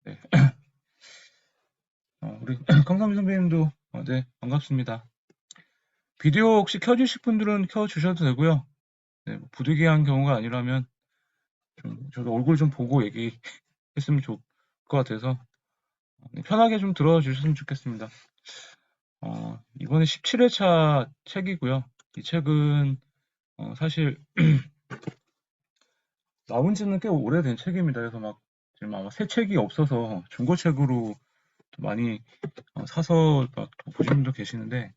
네. 우리 강삼 선배님도 네, 반갑습니다. 비디오 혹시 켜주실 분들은 켜주셔도 되고요. 네, 뭐 부득이한 경우가 아니라면 저도 얼굴 좀 보고 얘기했으면 좋을 것 같아서 네, 편하게 좀 들어주셨으면 좋겠습니다. 이번에 17회차 책이고요. 이 책은 사실 나온 지는 꽤 오래된 책입니다. 그래서 막 지금 아마 새 책이 없어서 중고책으로 많이 사서 막 보시는 분도 계시는데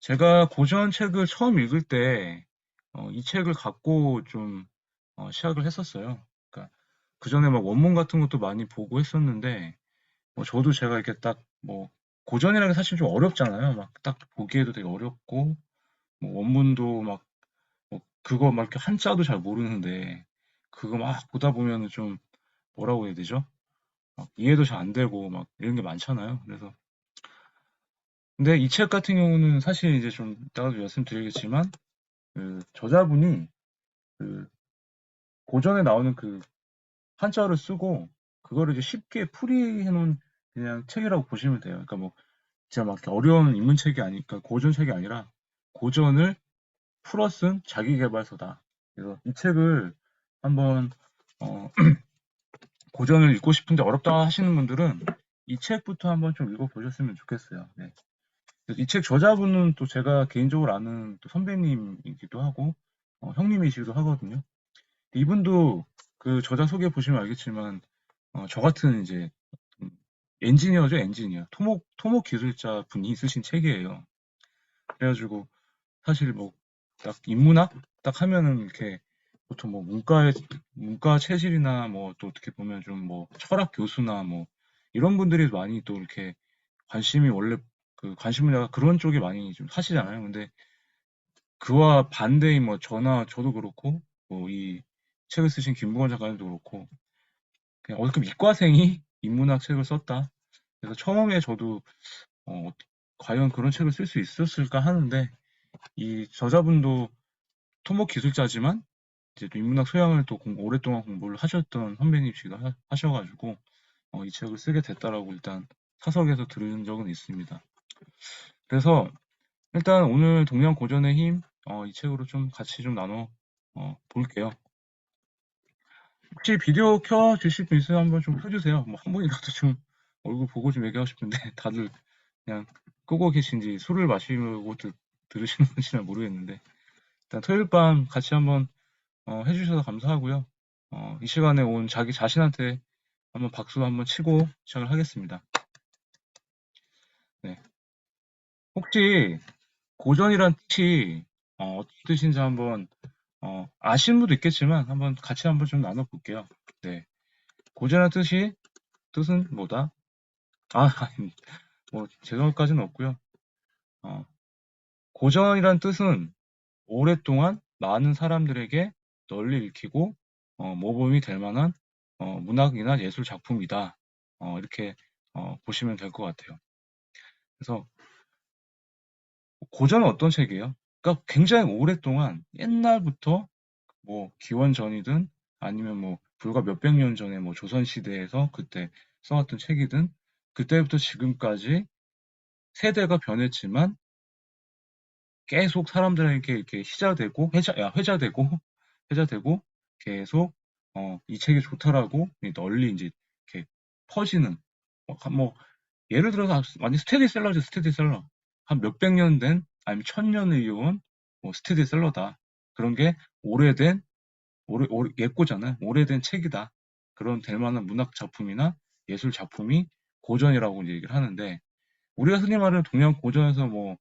제가 고전 책을 처음 읽을 때, 이 책을 갖고 좀, 시작을 했었어요. 그러니까, 그 전에 막 원문 같은 것도 많이 보고 했었는데, 저도 제가 이렇게 딱, 고전이라는 게 사실 좀 어렵잖아요. 막 딱 보기에도 되게 어렵고, 원문도 막, 그거 막 이렇게 한자도 잘 모르는데, 그거 막 보다 보면은 좀, 뭐라고 해야 되죠? 막 이해도 잘 안 되고, 막 이런 게 많잖아요. 그래서, 근데 이 책 같은 경우는 사실 이제 좀 이따가도 말씀드리겠지만, 그 저자분이 그 고전에 나오는 그 한자어를 쓰고 그거를 이제 쉽게 풀이해 놓은 그냥 책이라고 보시면 돼요. 그러니까 뭐 진짜 막 이렇게 어려운 인문책이 아니니까 고전 책이 아니라 고전을 풀어 쓴 자기계발서다. 그래서 이 책을 한번 어, 고전을 읽고 싶은데 어렵다 하시는 분들은 이 책부터 한번 좀 읽어보셨으면 좋겠어요. 네. 이 책 저자분은 또 제가 개인적으로 아는 또 선배님이기도 하고 형님이시기도 하거든요. 이분도 그 저자 소개 보시면 알겠지만 저 같은 이제 음, 엔지니어죠, 엔지니어. 토목 기술자 분이 쓰신 책이에요. 그래가지고 사실 뭐 딱 인문학 딱 하면은 이렇게 보통 뭐 문과 체질이나 뭐 또 어떻게 보면 좀 뭐 철학 교수나 뭐 이런 분들이 많이 또 이렇게 관심이 원래 그 관심 분야가 그런 쪽에 많이 좀 하시잖아요. 근데 그와 반대인 뭐 저도 그렇고 뭐 이 책을 쓰신 김부건 작가님도 그렇고 그냥 어떻게 이과생이 인문학 책을 썼다. 그래서 처음에 저도 어, 과연 그런 책을 쓸 수 있었을까 하는데 이 저자분도 토목 기술자지만 이제 또 인문학 소양을 또 오랫동안 공부를 하셨던 선배님이시기도 하셔가지고 이 책을 쓰게 됐다라고 일단 사석에서 들은 적은 있습니다. 그래서 일단 오늘 동양 고전의 힘 이 책으로 좀 같이 좀 나눠 볼게요. 혹시 비디오 켜 주실 분 있으면 한번 좀 켜주세요. 뭐 한 분이라도 좀 얼굴 보고 좀 얘기하고 싶은데 다들 그냥 끄고 계신지 술을 마시고 들으시는 건지 모르겠는데 일단 토요일 밤 같이 한번 해주셔서 감사하고요. 이 시간에 온 자기 자신한테 한번 박수 한번 치고 시작을 하겠습니다. 네. 혹시 고전이란 뜻이 어떤 뜻인지 한번 아시는 분도 있겠지만 한번 같이 한번 좀 나눠볼게요. 네. 고전이란 뜻은 뭐다? 아니, 뭐 제정까지는 없고요. 어, 고전이란 뜻은 오랫동안 많은 사람들에게 널리 읽히고 모범이 될 만한 문학이나 예술 작품이다. 이렇게 보시면 될 것 같아요. 그래서 고전은 어떤 책이에요? 그러니까 굉장히 오랫동안 옛날부터 뭐 기원전이든 아니면 뭐 불과 몇백 년 전에 뭐 조선 시대에서 그때 써왔던 책이든 그때부터 지금까지 세대가 변했지만 계속 사람들에게 이렇게 희자되고 회자되고 회자되고 계속 이 책이 좋다라고 널리 이제 이렇게 퍼지는 뭐 예를 들어서 완전 스테디셀러죠, 스테디셀러. 한 몇백 년 된 아니면 천 년을 이어온 뭐 스테디셀러다. 그런 게 오래된 예꼬잖아요. 오래된 책이다. 그런 될 만한 문학 작품이나 예술 작품이 고전이라고 이제 얘기를 하는데 우리가 흔히 말하는 동양 고전에서 뭐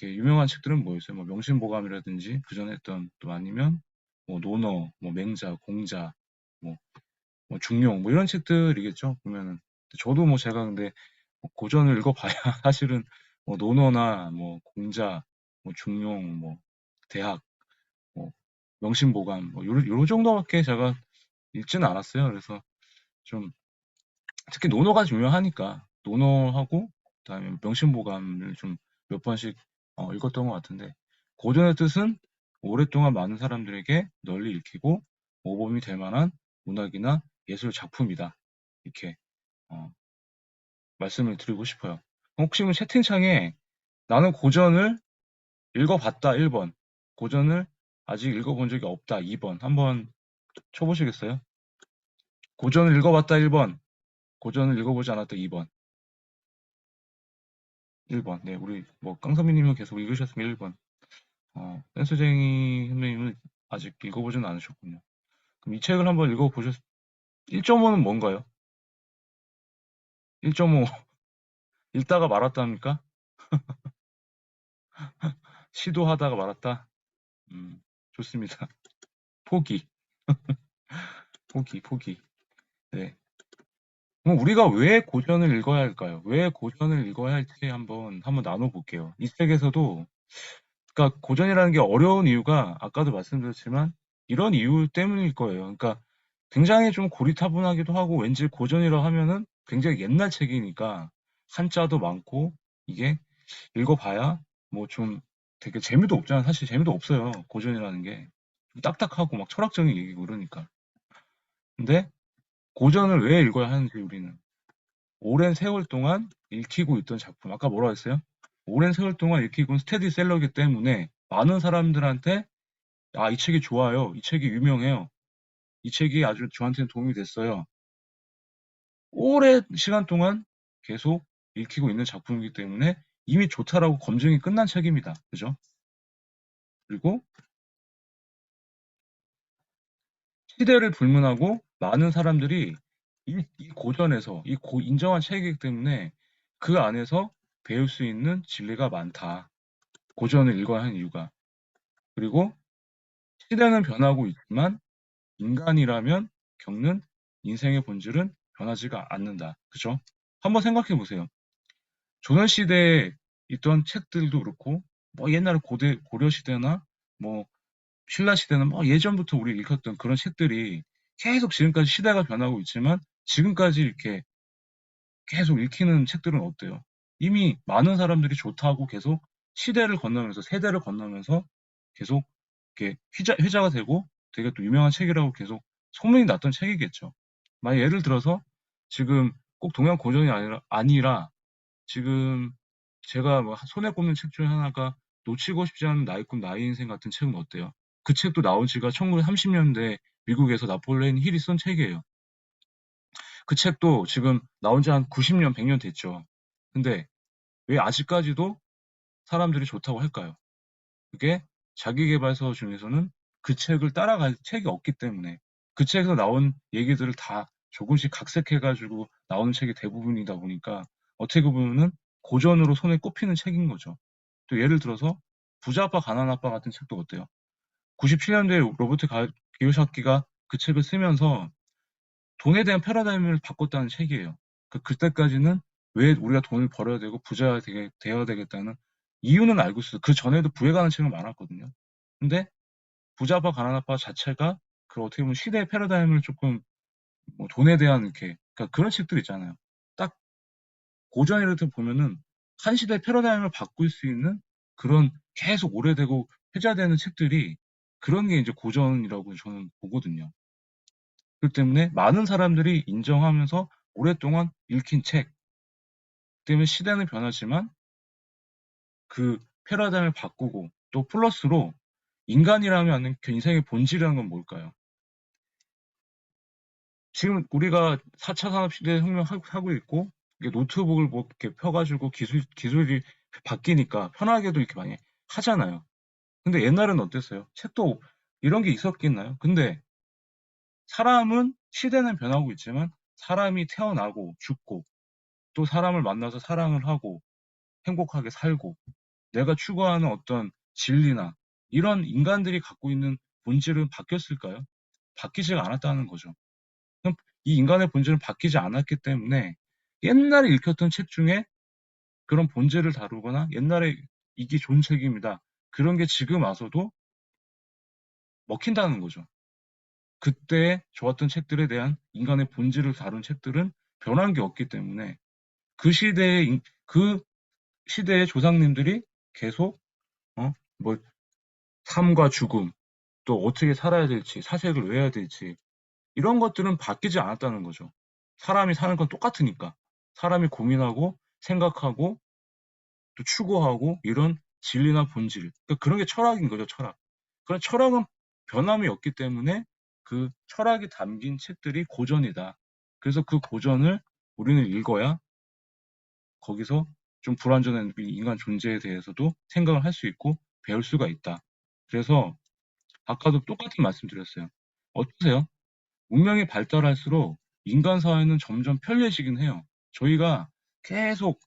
이렇게 유명한 책들은 뭐였어요? 뭐 명심보감이라든지 그전에 했던 또 아니면 뭐 논어, 뭐 맹자, 공자, 뭐, 뭐 중용 뭐 이런 책들이겠죠. 보면은 저도 뭐 제가 근데 뭐 고전을 읽어봐야 사실은 뭐 논어나 뭐 공자, 뭐 중용, 뭐 대학, 뭐 명심보감 뭐 요 정도밖에 제가 읽지는 않았어요. 그래서 좀 특히 논어가 유명하니까 논어하고 그다음에 명심보감을 좀 몇 번씩 읽었던 것 같은데 고전의 뜻은 오랫동안 많은 사람들에게 널리 읽히고 모범이 될 만한 문학이나 예술 작품이다. 이렇게 어, 말씀을 드리고 싶어요. 혹시 뭐 채팅창에 나는 고전을 읽어봤다 1번, 고전을 아직 읽어본 적이 없다 2번 한번 쳐보시겠어요? 고전을 읽어봤다 1번, 고전을 읽어보지 않았다 2번. 1번. 네, 우리 뭐 깡선미님은 계속 읽으셨으면 1번. 댄스쟁이 선배님은 아직 읽어보진 않으셨군요. 그럼 이 책을 한번 읽어보셨, 1.5는 뭔가요? 1.5, 읽다가 말았답니까? 시도하다가 말았다? 좋습니다. 포기, 포기. 네. 그럼 우리가 왜 고전을 읽어야 할까요? 왜 고전을 읽어야 할지 한번 나눠볼게요. 이 책에서도, 그러니까 고전이라는 게 어려운 이유가 아까도 말씀드렸지만 이런 이유 때문일 거예요. 그러니까 굉장히 좀 고리타분하기도 하고 왠지 고전이라 하면은 굉장히 옛날 책이니까 한자도 많고 이게 읽어봐야 뭐 좀 되게 재미도 없잖아요. 사실 재미도 없어요. 고전이라는 게. 좀 딱딱하고 막 철학적인 얘기고 그러니까. 근데 고전을 왜 읽어야 하는지 우리는 오랜 세월 동안 읽히고 있던 작품. 아까 뭐라 했어요? 오랜 세월 동안 읽히고 있는 스테디셀러이기 때문에 많은 사람들한테 이 책이 좋아요. 이 책이 유명해요. 이 책이 아주 저한테는 도움이 됐어요. 오랜 시간 동안 계속 읽히고 있는 작품이기 때문에 이미 좋다라고 검증이 끝난 책입니다. 그죠? 그리고 시대를 불문하고 많은 사람들이 이 고전에서 인정한 책이기 때문에 그 안에서 배울 수 있는 진리가 많다. 고전을 읽어야 하는 이유가. 그리고 시대는 변하고 있지만 인간이라면 겪는 인생의 본질은 변하지가 않는다. 그죠? 한번 생각해 보세요. 조선시대에 있던 책들도 그렇고, 뭐 옛날에 고려시대나 뭐 신라시대나 뭐 예전부터 우리 읽었던 그런 책들이 계속 지금까지 시대가 변하고 있지만 지금까지 이렇게 계속 읽히는 책들은 어때요? 이미 많은 사람들이 좋다고 계속 시대를 건너면서 세대를 건너면서 계속 이렇게 회자가 되고 되게 또 유명한 책이라고 계속 소문이 났던 책이겠죠. 만약 예를 들어서 지금 꼭 동양 고전이 아니라 지금 제가 뭐 손에 꼽는 책 중에 하나가 놓치고 싶지 않은 나의 꿈, 나의 인생 같은 책은 어때요? 그 책도 나온 지가 1930년대 미국에서 나폴레온 힐이 쓴 책이에요. 그 책도 지금 나온 지 한 90년, 100년 됐죠. 근데 왜 아직까지도 사람들이 좋다고 할까요? 그게 자기계발서 중에서는 그 책을 따라갈 책이 없기 때문에 그 책에서 나온 얘기들을 다 조금씩 각색해가지고 나오는 책이 대부분이다 보니까 어떻게 보면은 고전으로 손에 꼽히는 책인 거죠. 또 예를 들어서 부자 아빠 가난한 아빠 같은 책도 어때요? 97년도에 로버트 기요사키가 그 책을 쓰면서 돈에 대한 패러다임을 바꿨다는 책이에요. 그때까지는 왜 우리가 돈을 벌어야 되고 부자가 되어야 되겠다는 이유는 알고 있어요. 그 전에도 부에 관한 책은 많았거든요. 근데 부자 아빠 가난한 아빠 자체가 그 어떻게 보면 시대의 패러다임을 조금 뭐 돈에 대한 이렇게 그러니까 그런 책들 있잖아요. 딱 고전이라도 보면은 한 시대의 패러다임을 바꿀 수 있는 그런 계속 오래되고 회자되는 책들이 그런 게 이제 고전이라고 저는 보거든요. 그렇기 때문에 많은 사람들이 인정하면서 오랫동안 읽힌 책 때문에 시대는 변하지만 그 패러다임을 바꾸고 또 플러스로 인간이라면 아는 그 인생의 본질이라는 건 뭘까요? 지금 우리가 4차 산업시대 혁명하고 있고 이게 노트북을 뭐 이렇게 펴가지고 기술이 바뀌니까 편하게도 이렇게 많이 하잖아요. 근데 옛날에는 어땠어요? 책도 이런 게 있었겠나요? 근데 사람은 시대는 변하고 있지만 사람이 태어나고 죽고 또 사람을 만나서 사랑을 하고 행복하게 살고 내가 추구하는 어떤 진리나 이런 인간들이 갖고 있는 본질은 바뀌었을까요? 바뀌지가 않았다는 거죠. 그럼 이 인간의 본질은 바뀌지 않았기 때문에 옛날에 읽혔던 책 중에 그런 본질을 다루거나 옛날에 이게 좋은 책입니다. 그런 게 지금 와서도 먹힌다는 거죠. 그때 좋았던 책들에 대한 인간의 본질을 다룬 책들은 변한 게 없기 때문에 그 시대의 조상님들이 계속 뭐 삶과 죽음, 또 어떻게 살아야 될지, 사색을 왜 해야 될지 이런 것들은 바뀌지 않았다는 거죠. 사람이 사는 건 똑같으니까. 사람이 고민하고 생각하고 또 추구하고 이런 진리나 본질. 그러니까 그런 게 철학인 거죠, 철학. 그런 철학은 변함이 없기 때문에 그 철학이 담긴 책들이 고전이다. 그래서 그 고전을 우리는 읽어야 거기서 좀 불완전한 인간 존재에 대해서도 생각을 할 수 있고 배울 수가 있다. 그래서 아까도 똑같은 말씀 드렸어요. 어떠세요? 문명이 발달할수록 인간 사회는 점점 편리해지긴 해요. 저희가 계속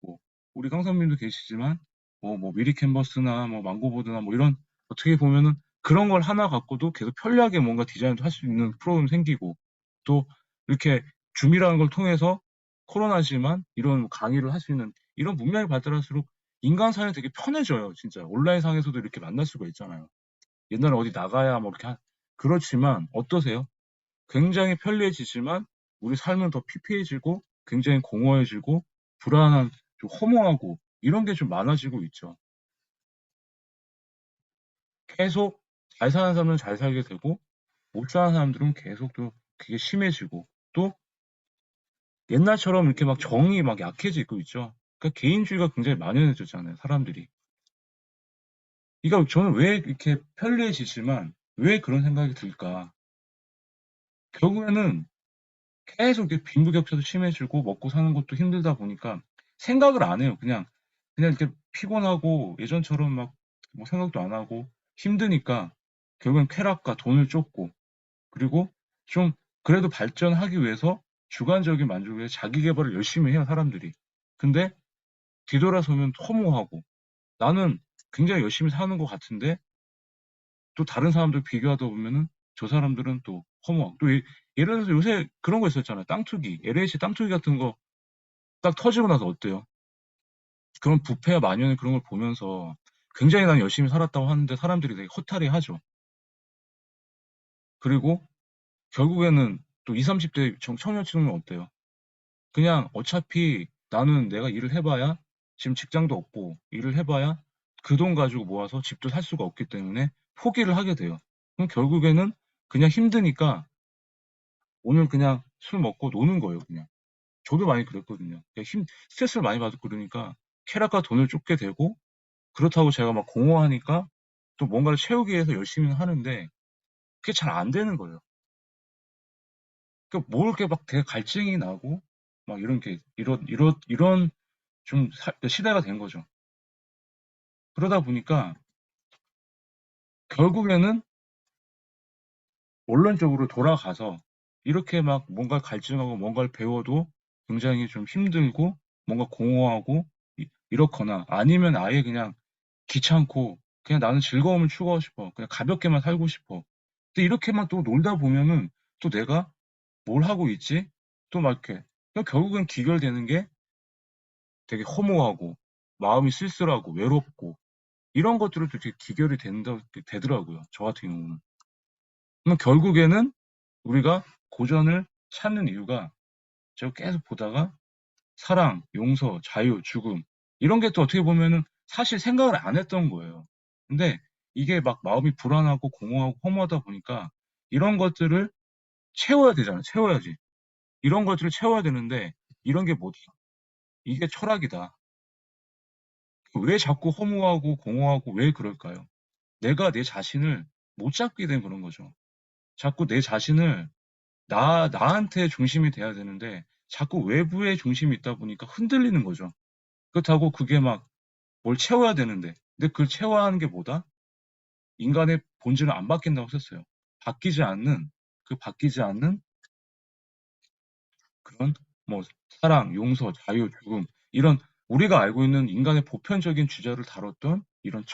뭐 우리 강사님도 계시지만 뭐 미리 캔버스나 뭐 망고보드나 뭐 이런 어떻게 보면은 그런 걸 하나 갖고도 계속 편리하게 뭔가 디자인도 할 수 있는 프로그램 생기고 또 이렇게 줌이라는 걸 통해서 코로나지만 이런 강의를 할 수 있는 이런 문명이 발달할수록 인간 사회는 되게 편해져요. 진짜 온라인상에서도 이렇게 만날 수가 있잖아요. 옛날에 어디 나가야 뭐 이렇게 그렇지만 어떠세요? 굉장히 편리해지지만 우리 삶은 더 피폐해지고 굉장히 공허해지고 불안한 좀 허무하고 이런 게 좀 많아지고 있죠. 계속 잘 사는 사람은 잘 살게 되고 못 사는 사람들은 계속 또 그게 심해지고 또 옛날처럼 이렇게 막 정이 막 약해지고 있죠. 그러니까 개인주의가 굉장히 만연해졌잖아요, 사람들이. 그러니까 저는 왜 이렇게 편리해지지만 왜 그런 생각이 들까? 결국에는 계속 이렇게 빈부격차도 심해지고 먹고 사는 것도 힘들다 보니까 생각을 안 해요. 그냥 이렇게 피곤하고 예전처럼 막 뭐 생각도 안 하고 힘드니까 결국엔 쾌락과 돈을 쫓고 그리고 좀 그래도 발전하기 위해서 주관적인 만족을 위해 자기 개발을 열심히 해요, 사람들이. 근데 뒤돌아서면 허무하고 나는 굉장히 열심히 사는 것 같은데 또 다른 사람들 비교하다 보면은 저 사람들은 또 허무하고 또 예를 들어서 요새 그런 거 있었잖아요. 땅 투기. LH 땅 투기 같은 거 딱 터지고 나서 어때요? 그런 부패와 만연의 그런 걸 보면서 굉장히 난 열심히 살았다고 하는데 사람들이 되게 허탈해하죠. 그리고 결국에는 또 20, 30대 청년층은 어때요? 그냥 어차피 나는 내가 일을 해봐야 지금 직장도 없고 일을 해봐야 그 돈 가지고 모아서 집도 살 수가 없기 때문에 포기를 하게 돼요. 그럼 결국에는 그냥 힘드니까 오늘 그냥 술 먹고 노는 거예요, 그냥. 저도 많이 그랬거든요. 스트레스를 많이 받고 그러니까 쾌락과 돈을 쫓게 되고 그렇다고 제가 막 공허하니까 또 뭔가를 채우기 위해서 열심히 하는데 그게 잘 안 되는 거예요. 그러니까 뭐 이렇게 막 되게 갈증이 나고 막 이런 좀 시대가 된 거죠. 그러다 보니까 결국에는 원론적으로 돌아가서 이렇게 막 뭔가 갈증하고 뭔가를 배워도 굉장히 좀 힘들고 뭔가 공허하고 이렇거나 아니면 아예 그냥 귀찮고 그냥 나는 즐거움을 추구하고 싶어. 그냥 가볍게만 살고 싶어. 근데 이렇게만 또 놀다 보면은 또 내가 뭘 하고 있지? 또 막 이렇게 그러니까 결국엔 귀결되는 게 되게 허무하고 마음이 쓸쓸하고 외롭고 이런 것들을 되게 귀결이 되더라고요. 저 같은 경우는. 그럼 결국에는 우리가 고전을 찾는 이유가 제가 계속 보다가 사랑, 용서, 자유, 죽음 이런 게 또 어떻게 보면은 사실 생각을 안 했던 거예요. 근데 이게 막 마음이 불안하고 공허하고 허무하다 보니까 이런 것들을 채워야 되잖아요. 채워야지. 이런 것들을 채워야 되는데 이런 게 뭐지? 이게 철학이다. 왜 자꾸 허무하고 공허하고 왜 그럴까요? 내가 내 자신을 못 잡게 된 그런 거죠. 자꾸 내 자신을 나한테 중심이 돼야 되는데 자꾸 외부에 중심이 있다 보니까 흔들리는 거죠. 그렇다고 그게 막 뭘 채워야 되는데 근데 그걸 채워야 하는 게 뭐다? 인간의 본질은 안 바뀐다고 썼어요. 바뀌지 않는 바뀌지 않는 그런 뭐 사랑, 용서, 자유, 죽음 이런 우리가 알고 있는 인간의 보편적인 주제를 다뤘던 이런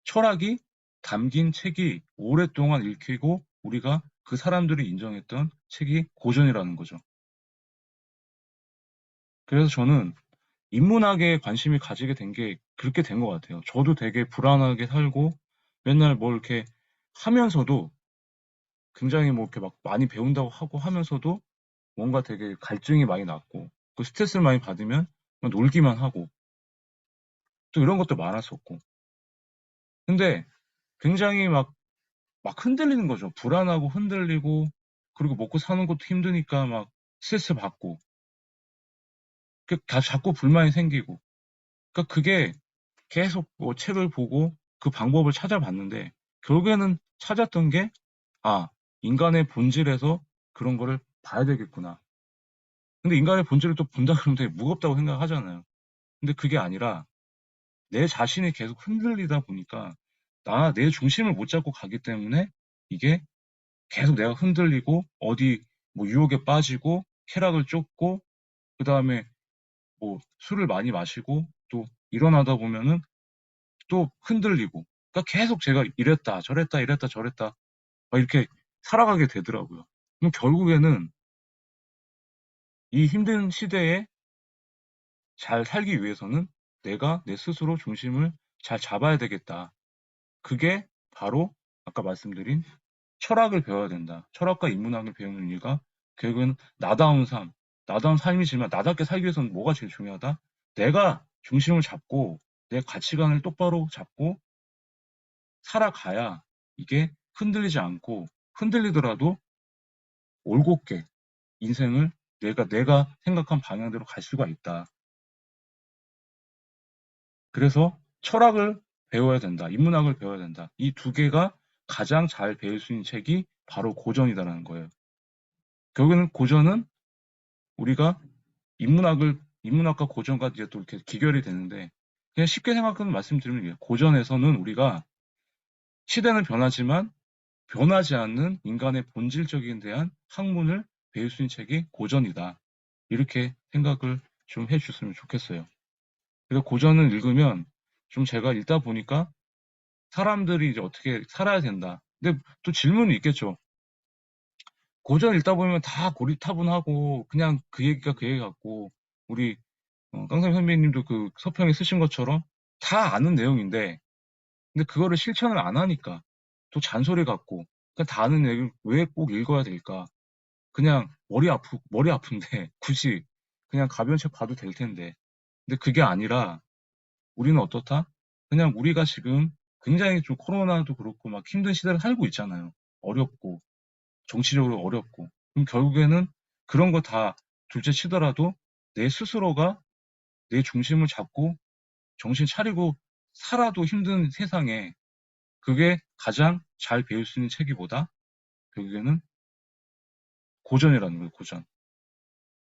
철학이 담긴 책이 오랫동안 읽히고 우리가 그 사람들이 인정했던 책이 고전이라는 거죠. 그래서 저는 인문학에 관심이 가지게 된 게 그렇게 된 것 같아요. 저도 되게 불안하게 살고 맨날 뭘 이렇게 하면서도 굉장히 뭐 이렇게 막 많이 배운다고 하고 하면서도 뭔가 되게 갈증이 많이 났고 그 스트레스를 많이 받으면 그냥 놀기만 하고 또 이런 것도 많았었고 근데 굉장히 막 흔들리는 거죠. 불안하고 흔들리고 그리고 먹고 사는 것도 힘드니까 막 스트레스 받고, 다 자꾸 불만이 생기고. 그러니까 그게 계속 뭐 책을 보고 그 방법을 찾아봤는데, 결국에는 찾았던 게, 아, 인간의 본질에서 그런 거를 봐야 되겠구나. 근데 인간의 본질을 또 본다 그러면 되게 무겁다고 생각하잖아요. 근데 그게 아니라 내 자신이 계속 흔들리다 보니까 내 중심을 못 잡고 가기 때문에 이게 계속 내가 흔들리고 어디 뭐 유혹에 빠지고 쾌락을 쫓고 그다음에 뭐 술을 많이 마시고 또 일어나다 보면은 또 흔들리고 그러니까 계속 제가 이랬다 저랬다 이랬다 저랬다 막 이렇게 살아가게 되더라고요. 그럼 결국에는 이 힘든 시대에 잘 살기 위해서는 내가 내 스스로 중심을 잘 잡아야 되겠다. 그게 바로 아까 말씀드린 철학을 배워야 된다. 철학과 인문학을 배우는 이유가 결국은 나다운 삶이지만 나답게 살기 위해서는 뭐가 제일 중요하다? 내가 중심을 잡고 내 가치관을 똑바로 잡고 살아가야 이게 흔들리지 않고 흔들리더라도 올곧게 인생을 내가 생각한 방향대로 갈 수가 있다. 그래서 철학을 배워야 된다. 인문학을 배워야 된다. 이 두 개가 가장 잘 배울 수 있는 책이 바로 고전이다라는 거예요. 결국에는 고전은 우리가 인문학과 고전과 이제 또 이렇게 기결이 되는데 그냥 쉽게 생각하는 말씀드리면 이게 고전에서는 우리가 시대는 변하지만 변하지 않는 인간의 본질적인 대한 학문을 배울 수 있는 책이 고전이다. 이렇게 생각을 좀 해주셨으면 좋겠어요. 그래서 고전을 읽으면 좀 제가 읽다 보니까 사람들이 이제 어떻게 살아야 된다. 근데 또 질문이 있겠죠. 고전 읽다 보면 다 고리타분하고 그냥 그 얘기가 그 얘기 같고 우리 깡상 선배님도 그 서평에 쓰신 것처럼 다 아는 내용인데 근데 그거를 실천을 안 하니까 또 잔소리 같고 그냥 다 아는 얘기를 왜 꼭 읽어야 될까? 그냥 머리 아픈데 굳이 그냥 가벼운 책 봐도 될 텐데 근데 그게 아니라 우리는 어떻다? 그냥 우리가 지금 굉장히 좀 코로나도 그렇고 막 힘든 시대를 살고 있잖아요. 어렵고 정치적으로 어렵고 그럼 결국에는 그런 거 다 둘째 치더라도 내 스스로가 내 중심을 잡고 정신 차리고 살아도 힘든 세상에 그게 가장 잘 배울 수 있는 책이보다 결국에는 고전이라는 거예요, 고전.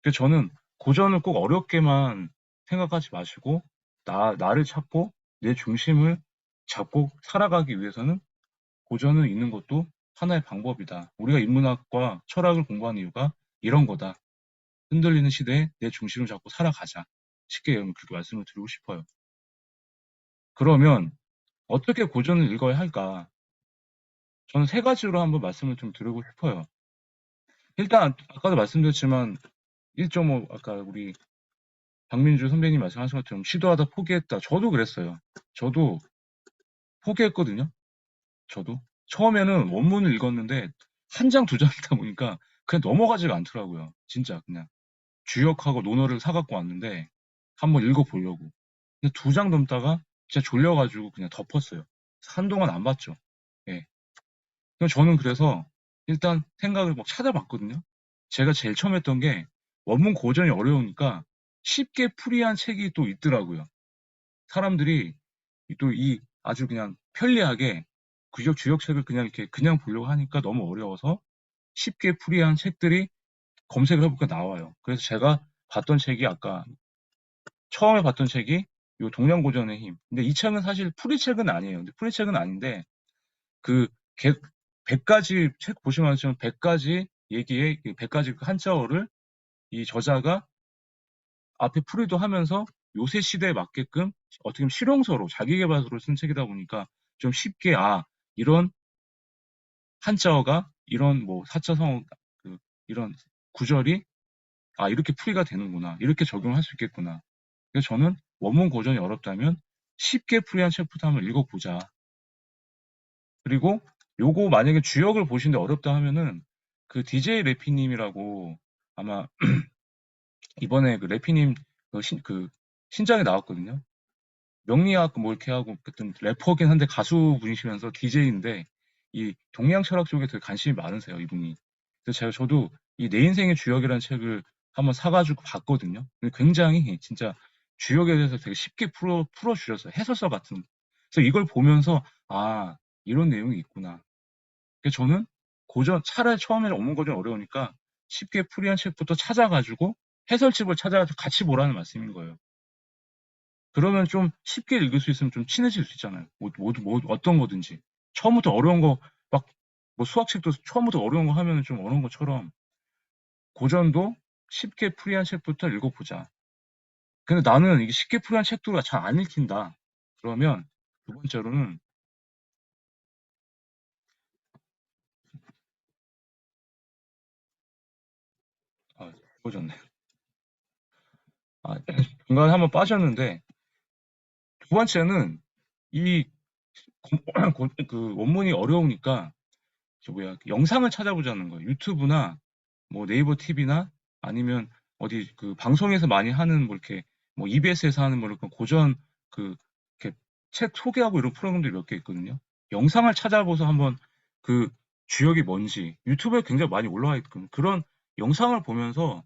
그래서 저는 고전을 꼭 어렵게만 생각하지 마시고 나를 찾고 내 중심을 잡고 살아가기 위해서는 고전을 읽는 것도 하나의 방법이다. 우리가 인문학과 철학을 공부하는 이유가 이런 거다. 흔들리는 시대에 내 중심을 잡고 살아가자. 쉽게 그렇게 말씀을 드리고 싶어요. 그러면 어떻게 고전을 읽어야 할까? 저는 세 가지로 한번 말씀을 좀 드리고 싶어요. 일단 아까도 말씀드렸지만 1.5 아까 우리 박민주 선배님 말씀하신 것처럼 시도하다 포기했다. 저도 그랬어요. 저도 포기했거든요. 저도 처음에는 원문을 읽었는데 한 장, 두 장 읽다 보니까 그냥 넘어가지가 않더라고요. 진짜 그냥 주역하고 논어를 사갖고 왔는데 한번 읽어보려고. 근데 두 장 넘다가 진짜 졸려가지고 그냥 덮었어요. 한동안 안 봤죠. 예. 저는 그래서 일단 생각을 막 찾아봤거든요. 제가 제일 처음 했던 게 원문 고전이 어려우니까 쉽게 풀이한 책이 또 있더라고요. 사람들이 또 이 아주 그냥 편리하게 주역책을 그냥 이렇게 그냥 보려고 하니까 너무 어려워서 쉽게 풀이한 책들이 검색을 해보니까 나와요. 그래서 제가 봤던 책이 아까 처음에 봤던 책이 요 동양고전의 힘. 근데 이 책은 사실 풀이책은 아니에요. 근데 풀이책은 아닌데 그 100가지 책 보시면 아시지만 100가지 얘기의 100가지 한자어를 이 저자가 앞에 풀이도 하면서 요새 시대에 맞게끔 어떻게 보면 실용서로 자기계발서로 쓴 책이다 보니까 좀 쉽게 이런 한자어가 이런 뭐 사자성어 이런 구절이 이렇게 풀이가 되는구나 이렇게 적용할 수 있겠구나. 그래서 저는 원문 고전이 어렵다면 쉽게 풀이한 책부터 한번 읽어보자. 그리고 요거 만약에 주역을 보시는데 어렵다 하면은 그 DJ 레피님이라고 아마 이번에 그 레피님 그 신작에 나왔거든요. 명리학 뭐 이렇게 하고 그땐 래퍼긴 한데 가수분이시면서 DJ인데 이 동양 철학 쪽에 되게 관심이 많으세요, 이분이. 근데 저도 이 내 인생의 주역이라는 책을 한번 사가지고 봤거든요. 근데 굉장히 진짜 주역에 대해서 되게 쉽게 풀어주셨어요. 해설서 같은. 그래서 이걸 보면서, 아, 이런 내용이 있구나. 그래서 저는 차라리 처음에 업무 고전 어려우니까 쉽게 풀이한 책부터 찾아가지고 해설집을 찾아가지고 같이 보라는 말씀인 거예요. 그러면 좀 쉽게 읽을 수 있으면 좀 친해질 수 있잖아요. 어떤 거든지. 처음부터 어려운 거, 막, 뭐 수학책도 처음부터 어려운 거 하면 좀 어려운 것처럼 고전도 쉽게 풀이한 책부터 읽어보자. 근데 나는 이게 쉽게 풀이한 책도 잘 안 읽힌다. 그러면 두 번째로는, 아, 읽어졌네. 아, 중간에 한번 빠졌는데, 두 번째는 이 그 원문이 어려우니까 영상을 찾아보자는 거예요. 유튜브나 뭐 네이버 TV나 아니면 어디 그 방송에서 많이 하는 뭐 이렇게 뭐 EBS에서 하는 뭐 이렇게 고전 그 이렇게 책 소개하고 이런 프로그램들이 몇 개 있거든요. 영상을 찾아보서 한번 그 주역이 뭔지 유튜브에 굉장히 많이 올라와 있거든요. 그런 영상을 보면서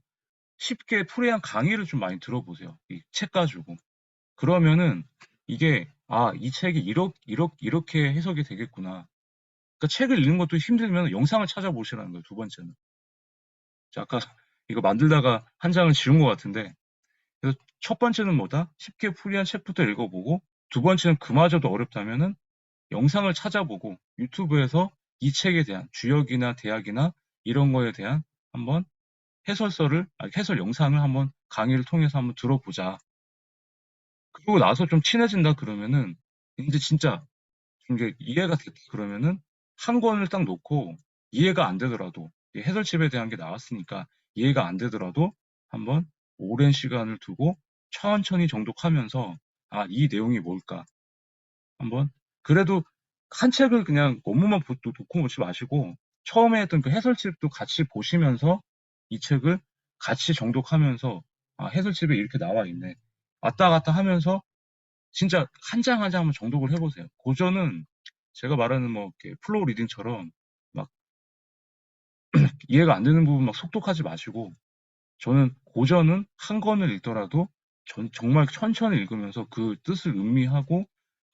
쉽게 풀이한 강의를 좀 많이 들어보세요. 이 책 가지고. 그러면은 이게 이 책이 이렇게 해석이 되겠구나. 그러니까 책을 읽는 것도 힘들면 영상을 찾아보시라는 거예요. 두 번째는. 아까 이거 만들다가 한 장을 지운 것 같은데, 그래서 첫 번째는 뭐다? 쉽게 풀이한 책부터 읽어보고, 두 번째는 그마저도 어렵다면은 영상을 찾아보고 유튜브에서 이 책에 대한 주역이나 대학이나 이런 거에 대한 한번 해설 영상을 한번 강의를 통해서 한번 들어보자. 그러고 나서 좀 친해진다 그러면은 이제 진짜 좀 이게 이해가 됐다 그러면은 한 권을 딱 놓고 이해가 안 되더라도 해설집에 대한 게 나왔으니까 이해가 안 되더라도 한번 오랜 시간을 두고 천천히 정독하면서 이 내용이 뭘까 한번 그래도 한 책을 그냥 원문만 놓고 보지 마시고 처음에 했던 그 해설집도 같이 보시면서 이 책을 같이 정독하면서 해설집에 이렇게 나와 있네. 왔다 갔다 하면서 진짜 한 장 한 장 한번 정독을 해보세요. 고전은 제가 말하는 뭐 이렇게 플로우 리딩처럼 막 이해가 안 되는 부분 막 속독하지 마시고 저는 고전은 한 권을 읽더라도 정말 천천히 읽으면서 그 뜻을 음미하고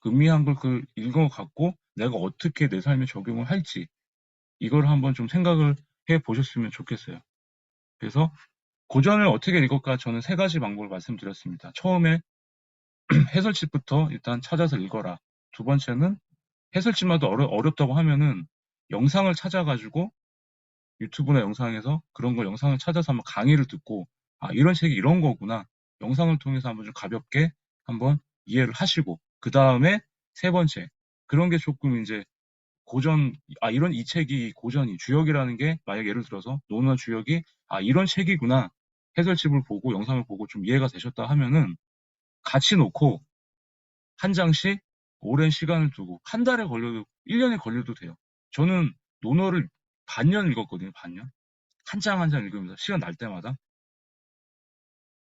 음미한 걸 그 읽어갖고 내가 어떻게 내 삶에 적용을 할지 이걸 한번 좀 생각을 해 보셨으면 좋겠어요. 그래서 고전을 어떻게 읽을까 저는 세 가지 방법을 말씀드렸습니다. 처음에 해설집부터 일단 찾아서 읽어라. 두 번째는 해설집마다 어렵다고 하면은 영상을 찾아가지고 유튜브나 영상에서 그런 거 영상을 찾아서 한번 강의를 듣고 이런 책이 이런 거구나. 영상을 통해서 한번 좀 가볍게 한번 이해를 하시고 그 다음에 세 번째 그런 게 조금 이제 고전 이런 이 책이 고전이 주역이라는 게 만약 예를 들어서 논어 주역이 이런 책이구나. 해설집을 보고 영상을 보고 좀 이해가 되셨다 하면은 같이 놓고 한 장씩 오랜 시간을 두고 한 달에 걸려도 1년에 걸려도 돼요. 저는 논어를 반년 읽었거든요. 반년. 한 장 한 장 읽으면서 시간 날 때마다.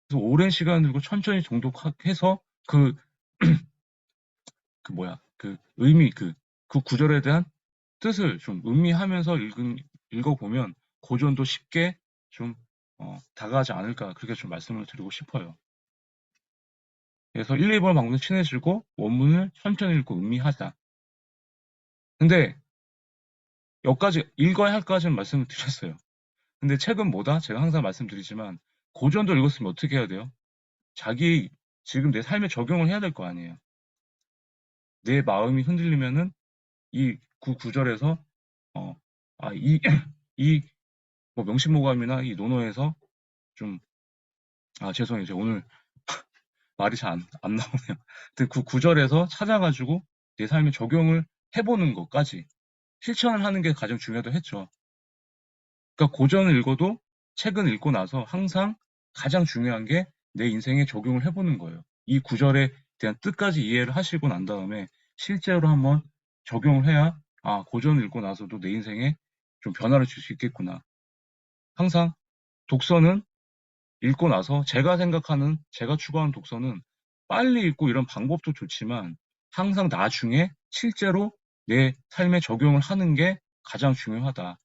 그래서 오랜 시간을 두고 천천히 정독해서 그 의미, 그 구절에 대한 뜻을 좀 음미하면서 읽어보면 고전도 쉽게 좀 다가가지 않을까 그렇게 좀 말씀을 드리고 싶어요. 그래서 1, 2번 방금 친해지고 원문을 천천히 읽고 음미하자. 근데 여기까지 읽어야 할까지는 말씀을 드렸어요. 근데 책은 뭐다? 제가 항상 말씀드리지만 고전도 읽었으면 어떻게 해야 돼요? 자기 지금 내 삶에 적용을 해야 될 거 아니에요. 내 마음이 흔들리면은 이 구절에서 어, 이 뭐 명심모감이나 이 논어에서 좀 죄송해요. 제가 오늘 말이 잘 안 나오네요. 근데 그 구절에서 찾아가지고 내 삶에 적용을 해보는 것까지 실천을 하는 게 가장 중요하다고 했죠. 그러니까 고전을 읽어도 책은 읽고 나서 항상 가장 중요한 게 내 인생에 적용을 해보는 거예요. 이 구절에 대한 뜻까지 이해를 하시고 난 다음에 실제로 한번 적용을 해야 고전을 읽고 나서도 내 인생에 좀 변화를 줄 수 있겠구나. 항상 독서는 읽고 나서 제가 추구하는 독서는 빨리 읽고 이런 방법도 좋지만 항상 나중에 실제로 내 삶에 적용을 하는 게 가장 중요하다.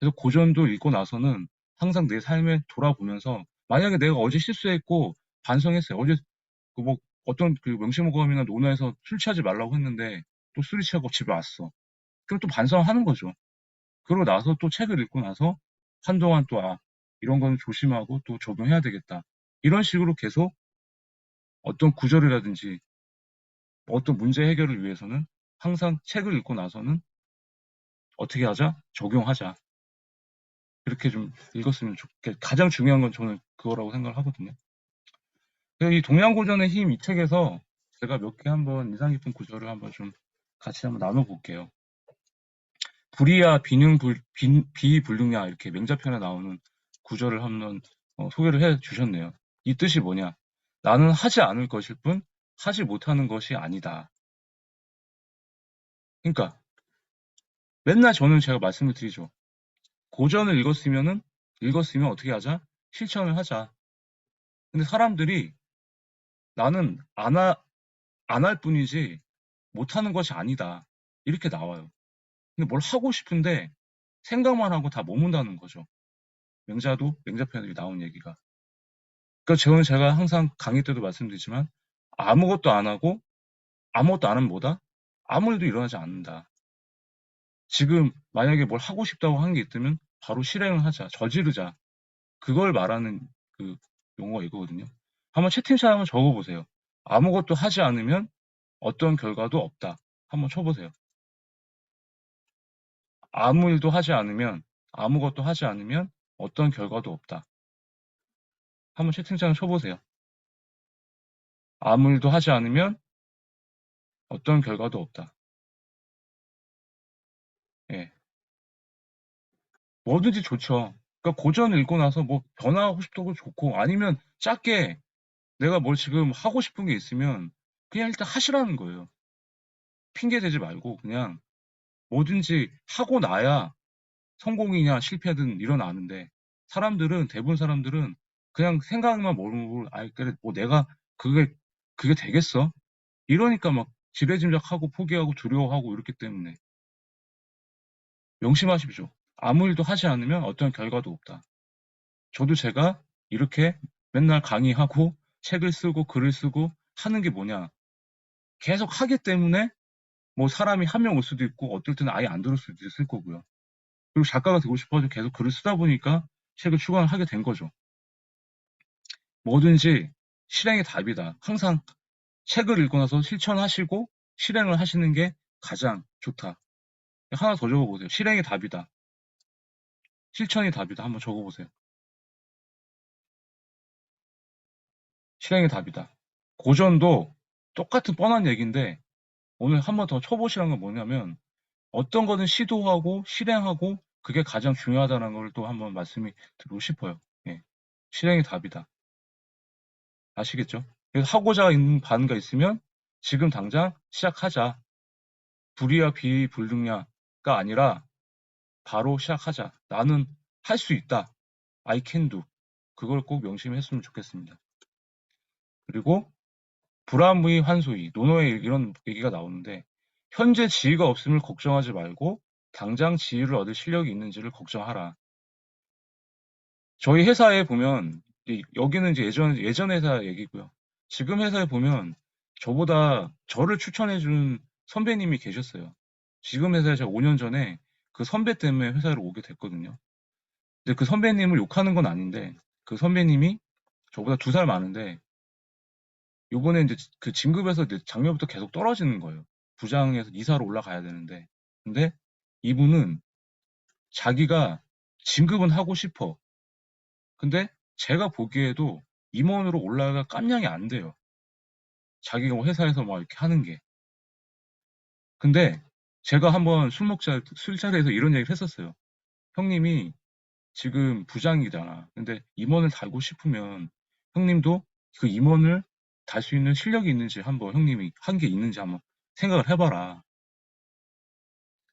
그래서 고전도 읽고 나서는 항상 내 삶에 돌아보면서 만약에 내가 어제 실수했고 반성했어요. 어제 그 뭐 어떤 그 명심보감이나 논어에서 술 취하지 말라고 했는데 또 술이 취하고 집에 왔어. 그럼 또 반성하는 거죠. 그러고 나서 또 책을 읽고 나서 한동안 또 이런 건 조심하고 또 적용해야 되겠다. 이런 식으로 계속 어떤 구절이라든지 어떤 문제 해결을 위해서는 항상 책을 읽고 나서는 어떻게 하자? 적용하자. 이렇게 좀 읽었으면 좋겠, 가장 중요한 건 저는 그거라고 생각을 하거든요. 이 동양고전의 힘 이 책에서 제가 몇 개 한번 인상 깊은 구절을 한번 좀 같이 한번 나눠볼게요. 불이야 비불능야 이렇게 맹자편에 나오는 구절을 한번 소개를 해 주셨네요. 이 뜻이 뭐냐? 나는 하지 않을 것일 뿐 하지 못하는 것이 아니다. 그러니까 맨날 저는 제가 말씀을 드리죠. 고전을 읽었으면 어떻게 하자? 실천을 하자. 근데 사람들이 나는 안 할 뿐이지 못하는 것이 아니다. 이렇게 나와요. 근데 뭘 하고 싶은데 생각만 하고 다 머문다는 거죠. 맹자편에 나온 얘기가. 그러니까 제가 항상 강의 때도 말씀드리지만 아무것도 안 하고 아무것도 안 하면 뭐다? 아무 일도 일어나지 않는다. 지금 만약에 뭘 하고 싶다고 하는 게 있다면 바로 실행을 하자. 저지르자. 그걸 말하는 그 용어가 이거거든요. 한번 채팅창에 한번 적어보세요. 아무것도 하지 않으면 어떤 결과도 없다. 한번 쳐보세요. 아무것도 하지 않으면 어떤 결과도 없다. 한번 채팅창에 쳐보세요. 아무 일도 하지 않으면 어떤 결과도 없다. 예. 뭐든지 좋죠. 그러니까 고전 읽고 나서 뭐 변화하고 싶다고 좋고 아니면 짧게 내가 뭘 지금 하고 싶은 게 있으면 그냥 일단 하시라는 거예요. 핑계 대지 말고 그냥 뭐든지 하고 나야 성공이냐 실패든 일어나는데 대부분 사람들은 그냥 생각만 모르고 그래 뭐 내가 그게 그게 되겠어? 이러니까 막 지레짐작하고 포기하고 두려워하고 이렇기 때문에 명심하십시오. 아무 일도 하지 않으면 어떤 결과도 없다. 저도 제가 이렇게 맨날 강의하고 책을 쓰고 글을 쓰고 하는 게 뭐냐. 계속 하기 때문에 뭐 사람이 한 명 올 수도 있고 어떨 때는 아예 안 들을 수도 있을 거고요. 그리고 작가가 되고 싶어서 계속 글을 쓰다 보니까 책을 출간을 하게 된 거죠. 뭐든지 실행이 답이다. 항상 책을 읽고 나서 실천하시고 실행을 하시는 게 가장 좋다. 하나 더 적어보세요. 실행이 답이다. 실천이 답이다. 한번 적어보세요. 실행이 답이다. 고전도 똑같은 뻔한 얘기인데 오늘 한번 더 쳐보시라는 건 뭐냐면 어떤 거는 시도하고 실행하고 그게 가장 중요하다는 걸 또 한번 말씀이 드리고 싶어요. 예. 실행이 답이다. 아시겠죠? 그래서 하고자 있는 바가 있으면 지금 당장 시작하자. 불이야 비불능야가 아니라 바로 시작하자. 나는 할 수 있다. I can do. 그걸 꼭 명심했으면 좋겠습니다. 그리고 불암의 환소이, 논어에 이런 얘기가 나오는데 현재 지위가 없음을 걱정하지 말고 당장 지위를 얻을 실력이 있는지를 걱정하라. 저희 회사에 보면 여기는 이제 예전 회사 얘기고요. 지금 회사에 보면 저보다 저를 추천해준 선배님이 계셨어요. 지금 회사에 제가 5년 전에 그 선배 때문에 회사를 오게 됐거든요. 근데 그 선배님을 욕하는 건 아닌데 그 선배님이 저보다 2살 많은데 요번에 이제 그 진급에서 이제 작년부터 계속 떨어지는 거예요. 부장에서 이사로 올라가야 되는데. 근데 이분은 자기가 진급은 하고 싶어. 근데 제가 보기에도 임원으로 올라가 깜냥이 안 돼요. 자기가 뭐 회사에서 막 이렇게 하는 게. 근데 제가 한번 술자리에서 이런 얘기를 했었어요. 형님이 지금 부장이잖아. 근데 임원을 달고 싶으면 형님도 그 임원을 달 수 있는 실력이 있는지 한번 형님이 한 게 있는지 한번 생각을 해봐라.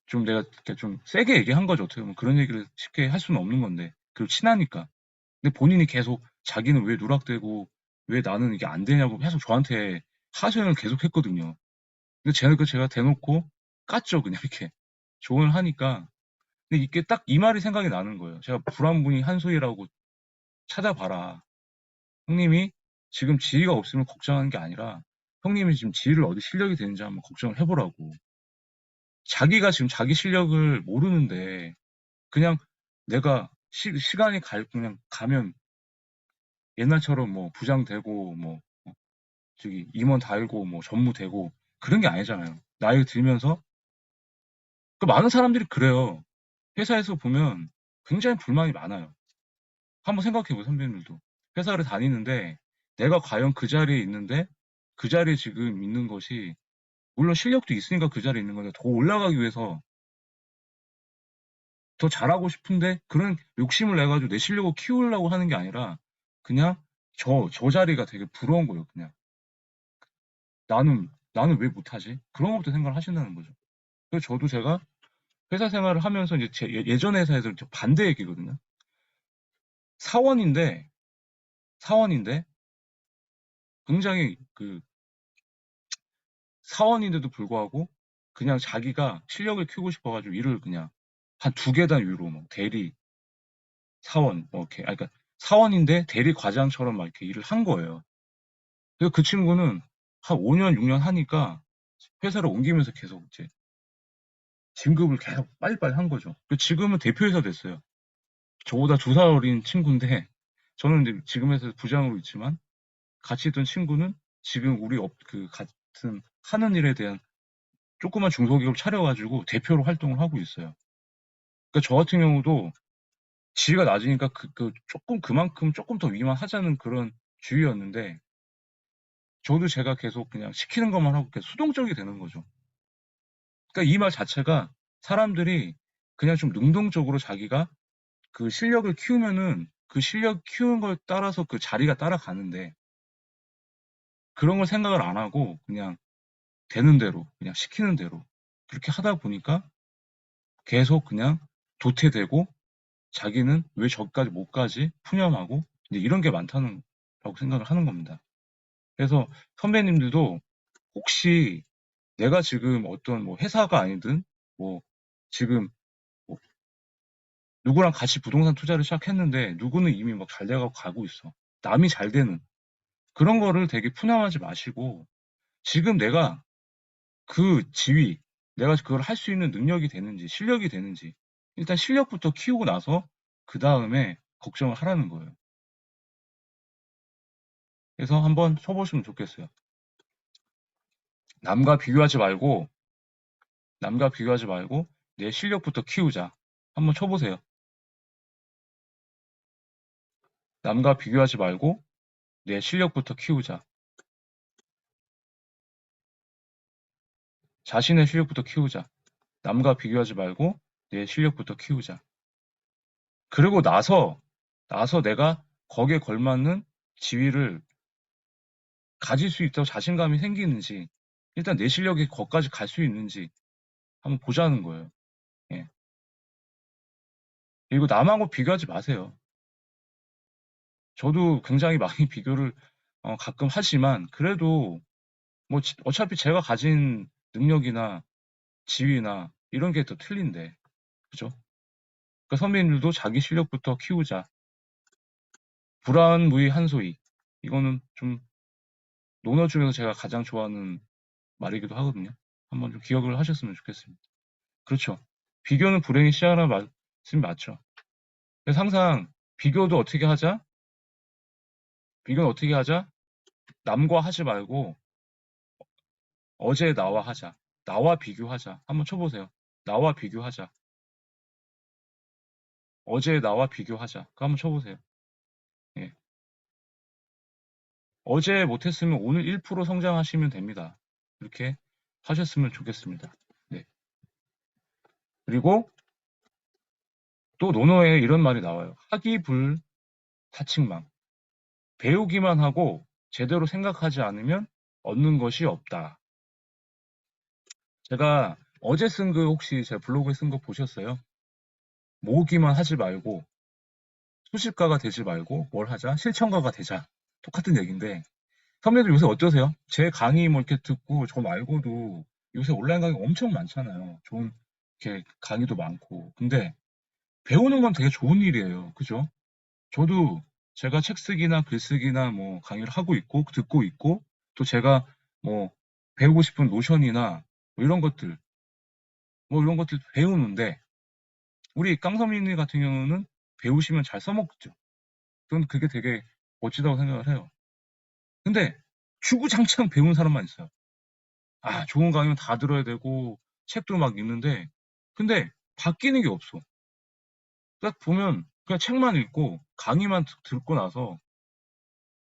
좀 내가 이렇게 좀 세게 얘기한 거죠. 어떻게 보면 그런 얘기를 쉽게 할 수는 없는 건데. 그리고 친하니까. 근데 본인이 계속 자기는 왜 누락되고 왜 나는 이게 안 되냐고 계속 저한테 하소연을 계속 했거든요. 근데 제가 대놓고 깠죠. 그냥 이렇게. 조언을 하니까 근데 이게 딱 이 말이 생각이 나는 거예요. 제가 불안분이 한소희라고 찾아봐라. 형님이 지금 지위가 없으면 걱정하는 게 아니라 형님이 지금 지위를 어디 실력이 되는지 한번 걱정을 해보라고. 자기가 지금 자기 실력을 모르는데 그냥 내가 시간이 그냥 가면 옛날처럼 뭐 부장 되고 뭐 저기 임원 달고 뭐 전무 되고 그런 게 아니잖아요. 나이 들면서 그 많은 사람들이 그래요. 회사에서 보면 굉장히 불만이 많아요. 한번 생각해보세요, 선배님들도. 회사를 다니는데 내가 과연 그 자리에 있는데 그 자리에 지금 있는 것이 물론 실력도 있으니까 그 자리에 있는 건데 더 올라가기 위해서 더 잘하고 싶은데 그런 욕심을 내가지고 내 실력을 키우려고 하는 게 아니라 그냥 저 자리가 되게 부러운 거예요, 그냥. 나는 왜 못하지? 그런 것부터 생각을 하신다는 거죠. 그래서 저도 제가 회사 생활을 하면서 이제 예전 회사에서 반대 얘기거든요. 사원인데, 사원인데, 굉장히 사원인데도 불구하고 그냥 자기가 실력을 키우고 싶어가지고 일을 그냥 한 두 계단 위로 뭐 대리, 사원, 뭐 이렇게, 그러니까 사원인데 대리 과장처럼 막 이렇게 일을 한 거예요. 그래서 그 친구는 한 5년, 6년 하니까 회사를 옮기면서 계속 이제 진급을 계속 빨리빨리 한 거죠. 지금은 대표이사 됐어요. 저보다 2살 어린 친구인데 저는 이제 지금 회사에서 부장으로 있지만 같이 있던 친구는 지금 우리 같은 하는 일에 대한 조그만 중소기업 차려가지고 대표로 활동을 하고 있어요. 그러니까 저 같은 경우도 지위가 낮으니까 그만큼 조금 더 위만 하자는 그런 주의였는데 저도 제가 계속 그냥 시키는 것만 하고 계속 수동적이 되는 거죠. 그러니까 이 말 자체가 사람들이 그냥 좀 능동적으로 자기가 그 실력을 키우면은 그 실력 키우는 걸 따라서 그 자리가 따라가는데 그런 걸 생각을 안 하고 그냥 되는 대로, 그냥 시키는 대로 그렇게 하다 보니까 계속 그냥 도태되고 자기는 왜 저기까지 못 가지? 푸념하고 이제 이런 게 많다는 라고 생각을 하는 겁니다. 그래서 선배님들도 혹시 내가 지금 어떤 뭐 회사가 아니든 뭐 지금 뭐 누구랑 같이 부동산 투자를 시작했는데 누구는 이미 막 잘 돼가고 가고 있어. 남이 잘 되는 그런 거를 되게 푸념하지 마시고 지금 내가 그 지위, 내가 그걸 할 수 있는 능력이 되는지 실력이 되는지 일단 실력부터 키우고 나서 그 다음에 걱정을 하라는 거예요. 그래서 한번 쳐보시면 좋겠어요. 남과 비교하지 말고 남과 비교하지 말고 내 실력부터 키우자. 한번 쳐보세요. 남과 비교하지 말고 내 실력부터 키우자. 자신의 실력부터 키우자. 남과 비교하지 말고 내 실력부터 키우자. 그리고 나서 내가 거기에 걸맞는 지위를 가질 수 있다고 자신감이 생기는지, 일단 내 실력이 거기까지 갈 수 있는지 한번 보자는 거예요. 예. 그리고 남하고 비교하지 마세요. 저도 굉장히 많이 비교를 가끔 하지만 그래도 뭐 어차피 제가 가진 능력이나 지위나 이런 게 더 틀린데, 그죠? 그러니까 선배님들도 자기 실력부터 키우자. 불안무의 한소희. 이거는 좀 논어 중에서 제가 가장 좋아하는 말이기도 하거든요. 한번 좀 기억을 하셨으면 좋겠습니다. 그렇죠. 비교는 불행의 씨앗이라는 말씀이 맞죠. 그래서 항상 비교도 어떻게 하자? 비교는 어떻게 하자? 남과 하지 말고 어제 나와 하자. 나와 비교하자. 한번 쳐보세요. 나와 비교하자. 어제 나와 비교하자. 그거 한번 쳐보세요. 예. 어제 못했으면 오늘 1% 성장하시면 됩니다. 이렇게 하셨으면 좋겠습니다. 네. 그리고 또 논어에 이런 말이 나와요. 하기불타칭망. 배우기만 하고 제대로 생각하지 않으면 얻는 것이 없다. 제가 어제 쓴 그 혹시 제 블로그에 쓴 거 보셨어요? 모으기만 하지 말고 수집가가 되지 말고 뭘 하자? 실천가가 되자. 똑같은 얘기인데 선배들 요새 어떠세요? 제 강의 뭐 이렇게 듣고 저 말고도 요새 온라인 강의 엄청 많잖아요. 좋은 이렇게 강의도 많고. 근데 배우는 건 되게 좋은 일이에요. 그죠? 저도 제가 책 쓰기나 글쓰기나 뭐 강의를 하고 있고 듣고 있고 또 제가 뭐 배우고 싶은 노션이나 뭐 이런 것들 배우는데 우리 깡선민님 같은 경우는 배우시면 잘 써먹죠. 저는 그게 되게 멋지다고 생각을 해요. 근데 주구장창 배운 사람만 있어요. 아, 좋은 강의는 다 들어야 되고 책도 막 읽는데 근데 바뀌는 게 없어. 딱 보면 그냥 책만 읽고 강의만 듣고 나서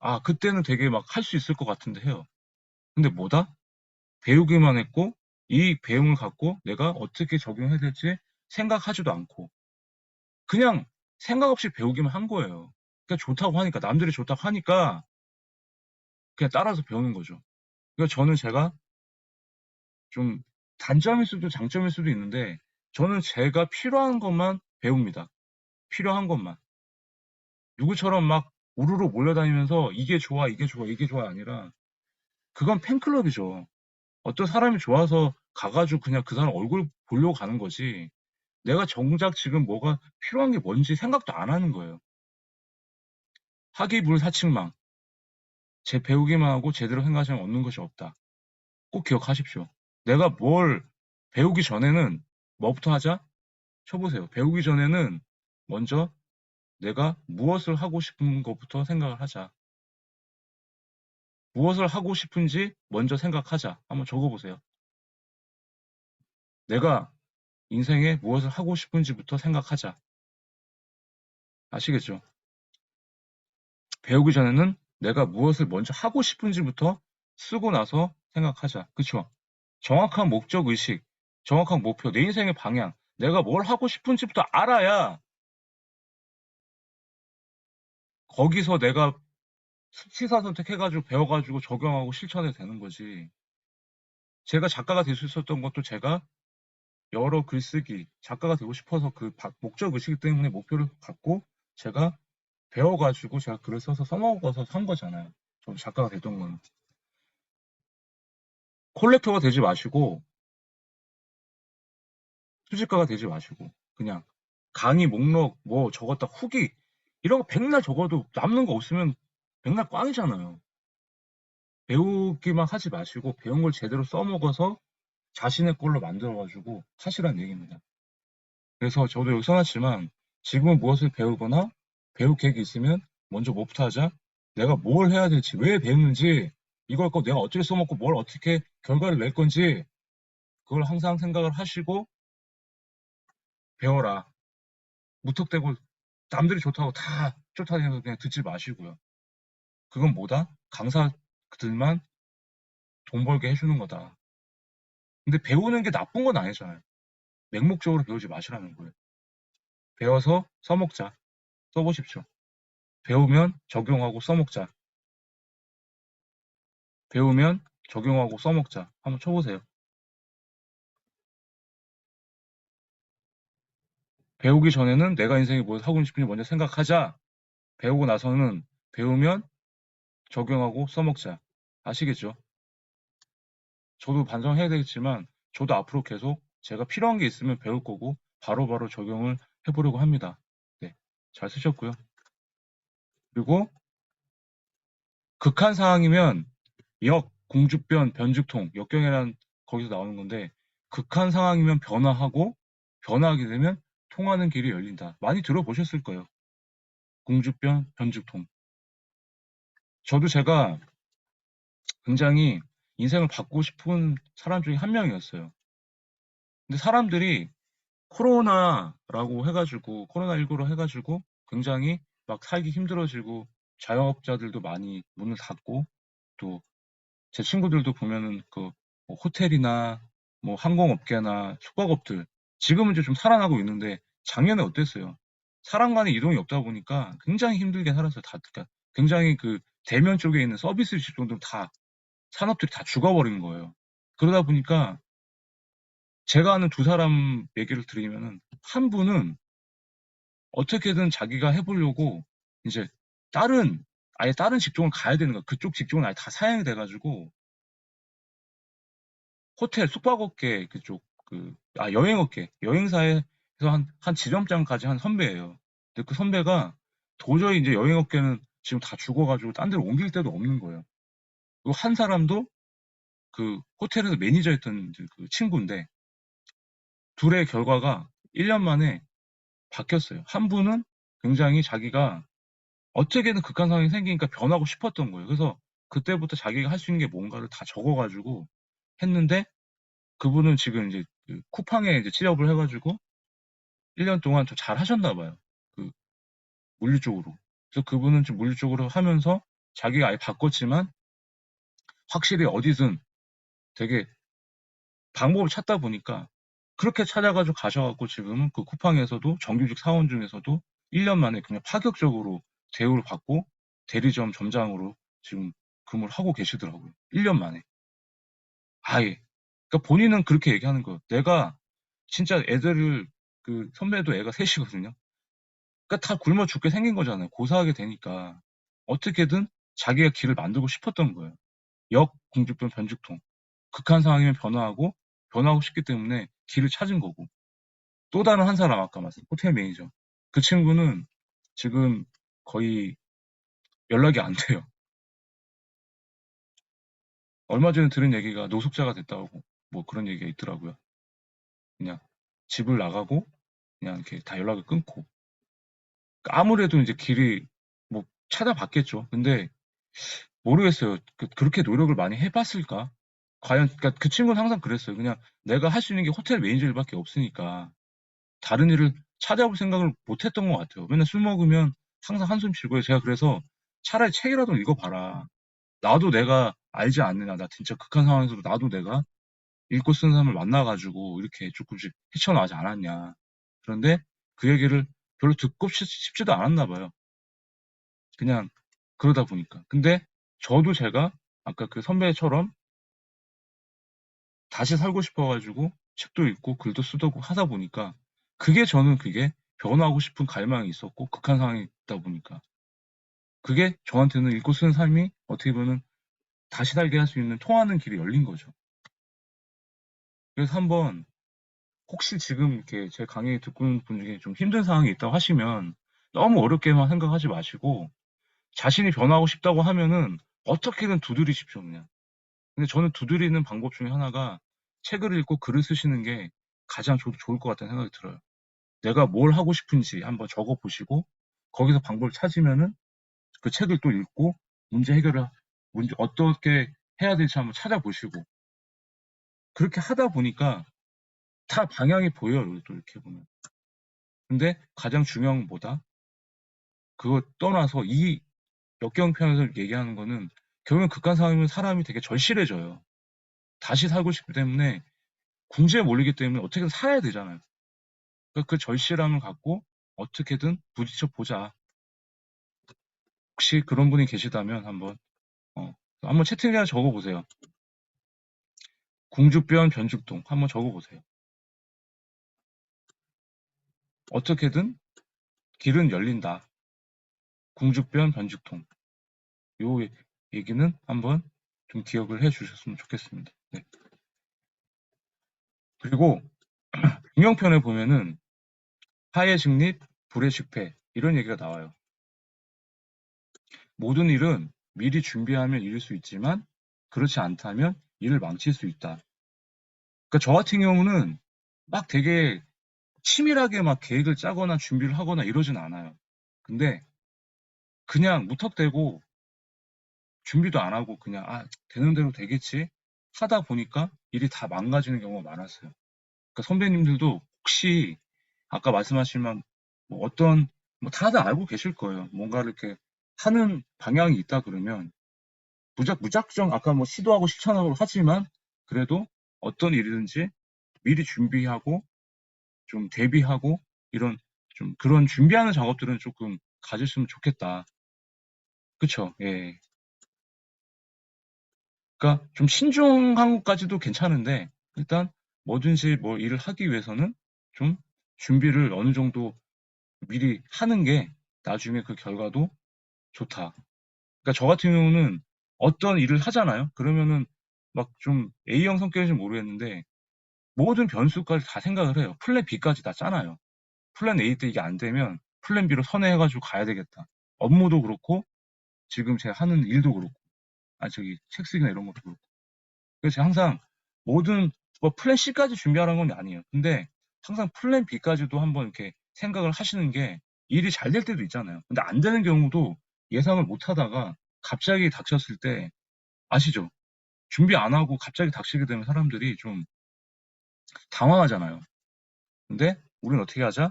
아, 그때는 되게 막 할 수 있을 것 같은데 해요. 근데 뭐다? 배우기만 했고 이 배움을 갖고 내가 어떻게 적용해야 될지 생각하지도 않고 그냥 생각 없이 배우기만 한 거예요. 그냥 좋다고 하니까 남들이 좋다고 하니까 그냥 따라서 배우는 거죠. 그러니까 저는 제가 좀 단점일 수도 장점일 수도 있는데 저는 제가 필요한 것만 배웁니다. 필요한 것만. 누구처럼 막 우르르 몰려다니면서 이게 좋아, 이게 좋아, 이게 좋아 아니라 그건 팬클럽이죠. 어떤 사람이 좋아서 가가지고 그냥 그 사람 얼굴 보려고 가는 거지. 내가 정작 지금 뭐가 필요한 게 뭔지 생각도 안 하는 거예요. 학이불사측망. 제 배우기만 하고 제대로 생각하지 얻는 것이 없다. 꼭 기억하십시오. 내가 뭘 배우기 전에는 뭐부터 하자? 쳐보세요. 배우기 전에는 먼저 내가 무엇을 하고 싶은 것부터 생각을 하자. 무엇을 하고 싶은지 먼저 생각하자. 한번 적어보세요. 내가 인생에 무엇을 하고 싶은지부터 생각하자. 아시겠죠? 배우기 전에는 내가 무엇을 먼저 하고 싶은지부터 쓰고 나서 생각하자. 그쵸? 정확한 목적 의식, 정확한 목표, 내 인생의 방향, 내가 뭘 하고 싶은지부터 알아야 거기서 내가 시사선택해가지고 배워가지고 적용하고 실천해도 되는 거지. 제가 작가가 될 수 있었던 것도 제가 여러 글쓰기, 작가가 되고 싶어서 그 목적 의식 때문에 목표를 갖고 제가 배워가지고 제가 글을 써서 써먹어서 산 거잖아요. 저 작가가 됐던 거는. 콜렉터가 되지 마시고 수집가가 되지 마시고 그냥 강의 목록 뭐 적었다 후기 이런 거 백날 적어도 남는 거 없으면 백날 꽝이잖아요. 배우기만 하지 마시고 배운 걸 제대로 써먹어서 자신의 걸로 만들어가지고 하시라는 얘기입니다. 그래서 저도 여기 써놨지만 지금은 무엇을 배우거나 배울 계획이 있으면 먼저 뭐부터 하자? 내가 뭘 해야 될지, 왜 배우는지, 이걸 꼭 내가 어떻게 써먹고 뭘 어떻게 결과를 낼 건지 그걸 항상 생각을 하시고 배워라. 무턱대고 남들이 좋다고 다 쫓아다니면서 그냥 듣지 마시고요. 그건 뭐다? 강사들만 돈 벌게 해주는 거다. 근데 배우는 게 나쁜 건 아니잖아요. 맹목적으로 배우지 마시라는 거예요. 배워서 써먹자. 써보십시오. 배우면 적용하고 써먹자. 배우면 적용하고 써먹자. 한번 쳐보세요. 배우기 전에는 내가 인생에 뭘 하고 싶은지 먼저 생각하자. 배우고 나서는 배우면 적용하고 써먹자. 아시겠죠? 저도 반성해야 되겠지만 저도 앞으로 계속 제가 필요한 게 있으면 배울 거고 바로바로 적용을 해보려고 합니다. 네, 잘 쓰셨고요. 그리고 극한 상황이면 공주변, 변죽통, 역경이란 거기서 나오는 건데 극한 상황이면 변화하고 변화하게 되면 통하는 길이 열린다. 많이 들어보셨을 거예요. 공주변, 변죽통. 저도 제가 굉장히 인생을 바꾸고 싶은 사람 중에 한 명이었어요. 근데 사람들이 코로나19로 해가지고 굉장히 막 살기 힘들어지고 자영업자들도 많이 문을 닫고 또 제 친구들도 보면은 뭐 호텔이나 뭐 항공업계나 숙박업들 지금은 이제 좀 살아나고 있는데 작년에 어땠어요? 사람 간의 이동이 없다 보니까 굉장히 힘들게 살았어요. 다, 그러니까 굉장히 그 대면 쪽에 있는 서비스 직종들 다 산업들이 다 죽어버린 거예요. 그러다 보니까 제가 아는 두 사람 얘기를 드리면은 한 분은 어떻게든 자기가 해보려고 이제 아예 다른 직종을 가야 되는 거야. 그쪽 직종은 아예 다 사양이 돼가지고 호텔, 숙박업계 그쪽 여행업계, 여행사에서 그래서 한 지점장까지 한 선배예요. 근데 그 선배가 도저히 이제 여행업계는 지금 다 죽어가지고 딴 데로 옮길 데도 없는 거예요. 그리고 한 사람도 그 호텔에서 매니저였던 이제 그 친구인데 둘의 결과가 1년 만에 바뀌었어요. 한 분은 굉장히 자기가 어떻게든 극한 상황이 생기니까 변하고 싶었던 거예요. 그래서 그때부터 자기가 할 수 있는 게 뭔가를 다 적어가지고 했는데 그분은 지금 이제 그 쿠팡에 이제 취업을 해가지고 1년 동안 좀 잘 하셨나 봐요. 그 물리 쪽으로. 그래서 그분은 좀 물리 쪽으로 하면서 자기가 아예 바꿨지만 확실히 어디든 되게 방법을 찾다 보니까 그렇게 찾아가지고 가셔갖고 지금은 그 쿠팡에서도 정규직 사원 중에서도 1년 만에 그냥 파격적으로 대우를 받고 대리점 점장으로 지금 근무를 하고 계시더라고요. 1년 만에. 아예. 그러니까 본인은 그렇게 얘기하는 거예요. 내가 진짜 애들을 그 선배도 애가 셋이거든요. 그러니까 다 굶어 죽게 생긴 거잖아요. 고사하게 되니까. 어떻게든 자기가 길을 만들고 싶었던 거예요. 역궁죽동 변죽통. 극한 상황이면 변화하고 싶기 때문에 길을 찾은 거고. 또 다른 한 사람 아까 말씀 호텔 매니저. 그 친구는 지금 거의 연락이 안 돼요. 얼마 전에 들은 얘기가 노숙자가 됐다고 뭐 그런 얘기가 있더라고요. 그냥 집을 나가고 그냥 이렇게 다 연락을 끊고. 그러니까 아무래도 이제 길이 뭐 찾아봤겠죠. 근데 모르겠어요. 그렇게 노력을 많이 해봤을까? 과연, 그러니까 그 친구는 항상 그랬어요. 그냥 내가 할 수 있는 게 호텔 매니저 일밖에 없으니까 다른 일을 찾아볼 생각을 못 했던 것 같아요. 맨날 술 먹으면 항상 한숨 쉬고요. 제가 그래서 차라리 책이라도 읽어봐라. 나도 내가 알지 않느냐. 나 진짜 극한 상황에서도 나도 내가 읽고 쓰는 사람을 만나가지고 이렇게 조금씩 헤쳐나가지 않았냐. 그런데 그 얘기를 별로 듣고 싶지도 않았나 봐요. 그냥 그러다 보니까. 근데 저도 제가 아까 그 선배처럼 다시 살고 싶어가지고 책도 읽고 글도 쓰고 하다 보니까 저는 그게 변화하고 싶은 갈망이 있었고 극한 상황이 있다 보니까 그게 저한테는 읽고 쓰는 삶이 어떻게 보면 다시 살게 할 수 있는 통하는 길이 열린 거죠. 그래서 한번 혹시 지금 이렇게 제 강의 듣고 있는 분 중에 좀 힘든 상황이 있다고 하시면 너무 어렵게만 생각하지 마시고 자신이 변화하고 싶다고 하면은 어떻게든 두드리십시오, 그냥. 근데 저는 두드리는 방법 중에 하나가 책을 읽고 글을 쓰시는 게 가장 좋을 것 같다는 생각이 들어요. 내가 뭘 하고 싶은지 한번 적어 보시고 거기서 방법을 찾으면은 그 책을 또 읽고 문제 해결을 문제 어떻게 해야 될지 한번 찾아보시고 그렇게 하다 보니까 다 방향이 보여요. 또 이렇게 보면. 근데 가장 중요한 건 뭐다? 그거 떠나서 이 역경편에서 얘기하는 거는 결국엔 극한 상황이면 사람이 되게 절실해져요. 다시 살고 싶기 때문에 궁지에 몰리기 때문에 어떻게든 살아야 되잖아요. 그러니까 그 절실함을 갖고 어떻게든 부딪혀 보자. 혹시 그런 분이 계시다면 한번 채팅창에 적어보세요. 궁주변 변죽동 한번 적어보세요. 어떻게든 길은 열린다. 궁주변 변죽통. 요 얘기는 한번 좀 기억을 해 주셨으면 좋겠습니다. 네. 그리고 중형편에 보면은 하의 직립, 불의 식패 이런 얘기가 나와요. 모든 일은 미리 준비하면 이룰 수 있지만 그렇지 않다면 일을 망칠 수 있다. 그러니까 저 같은 경우는 막 되게 치밀하게 막 계획을 짜거나 준비를 하거나 이러진 않아요. 근데 그냥 무턱대고 준비도 안 하고 그냥 되는 대로 되겠지 하다 보니까 일이 다 망가지는 경우가 많았어요. 그러니까 선배님들도 혹시 아까 말씀하신 뭐 어떤 뭐 다들 알고 계실 거예요. 뭔가를 이렇게 하는 방향이 있다 그러면 무작정 아까 뭐 시도하고 실천하고 하지만 그래도 어떤 일이든지 미리 준비하고 좀 대비하고 이런 좀 그런 준비하는 작업들은 조금 가졌으면 좋겠다. 그쵸? 예. 그러니까 좀 신중한 것까지도 괜찮은데 일단 뭐든지 뭐 일을 하기 위해서는 좀 준비를 어느 정도 미리 하는 게 나중에 그 결과도 좋다. 그러니까 저 같은 경우는 어떤 일을 하잖아요. 그러면은 막 좀 A형 성격인지 모르겠는데 모든 변수까지 다 생각을 해요. 플랜 B까지 다 짜놔요. 플랜 A 때 이게 안 되면 플랜 B로 선회해가지고 가야 되겠다. 업무도 그렇고 지금 제가 하는 일도 그렇고 저기 책 쓰기나 이런 것도 그렇고. 그래서 제가 항상 모든 뭐 플랜 C까지 준비하라는 건 아니에요. 근데 항상 플랜 B까지도 한번 이렇게 생각을 하시는 게 일이 잘 될 때도 있잖아요. 근데 안 되는 경우도 예상을 못 하다가 갑자기 닥쳤을 때 아시죠? 준비 안 하고 갑자기 닥치게 되면 사람들이 좀 당황하잖아요. 근데 우리는 어떻게 하자?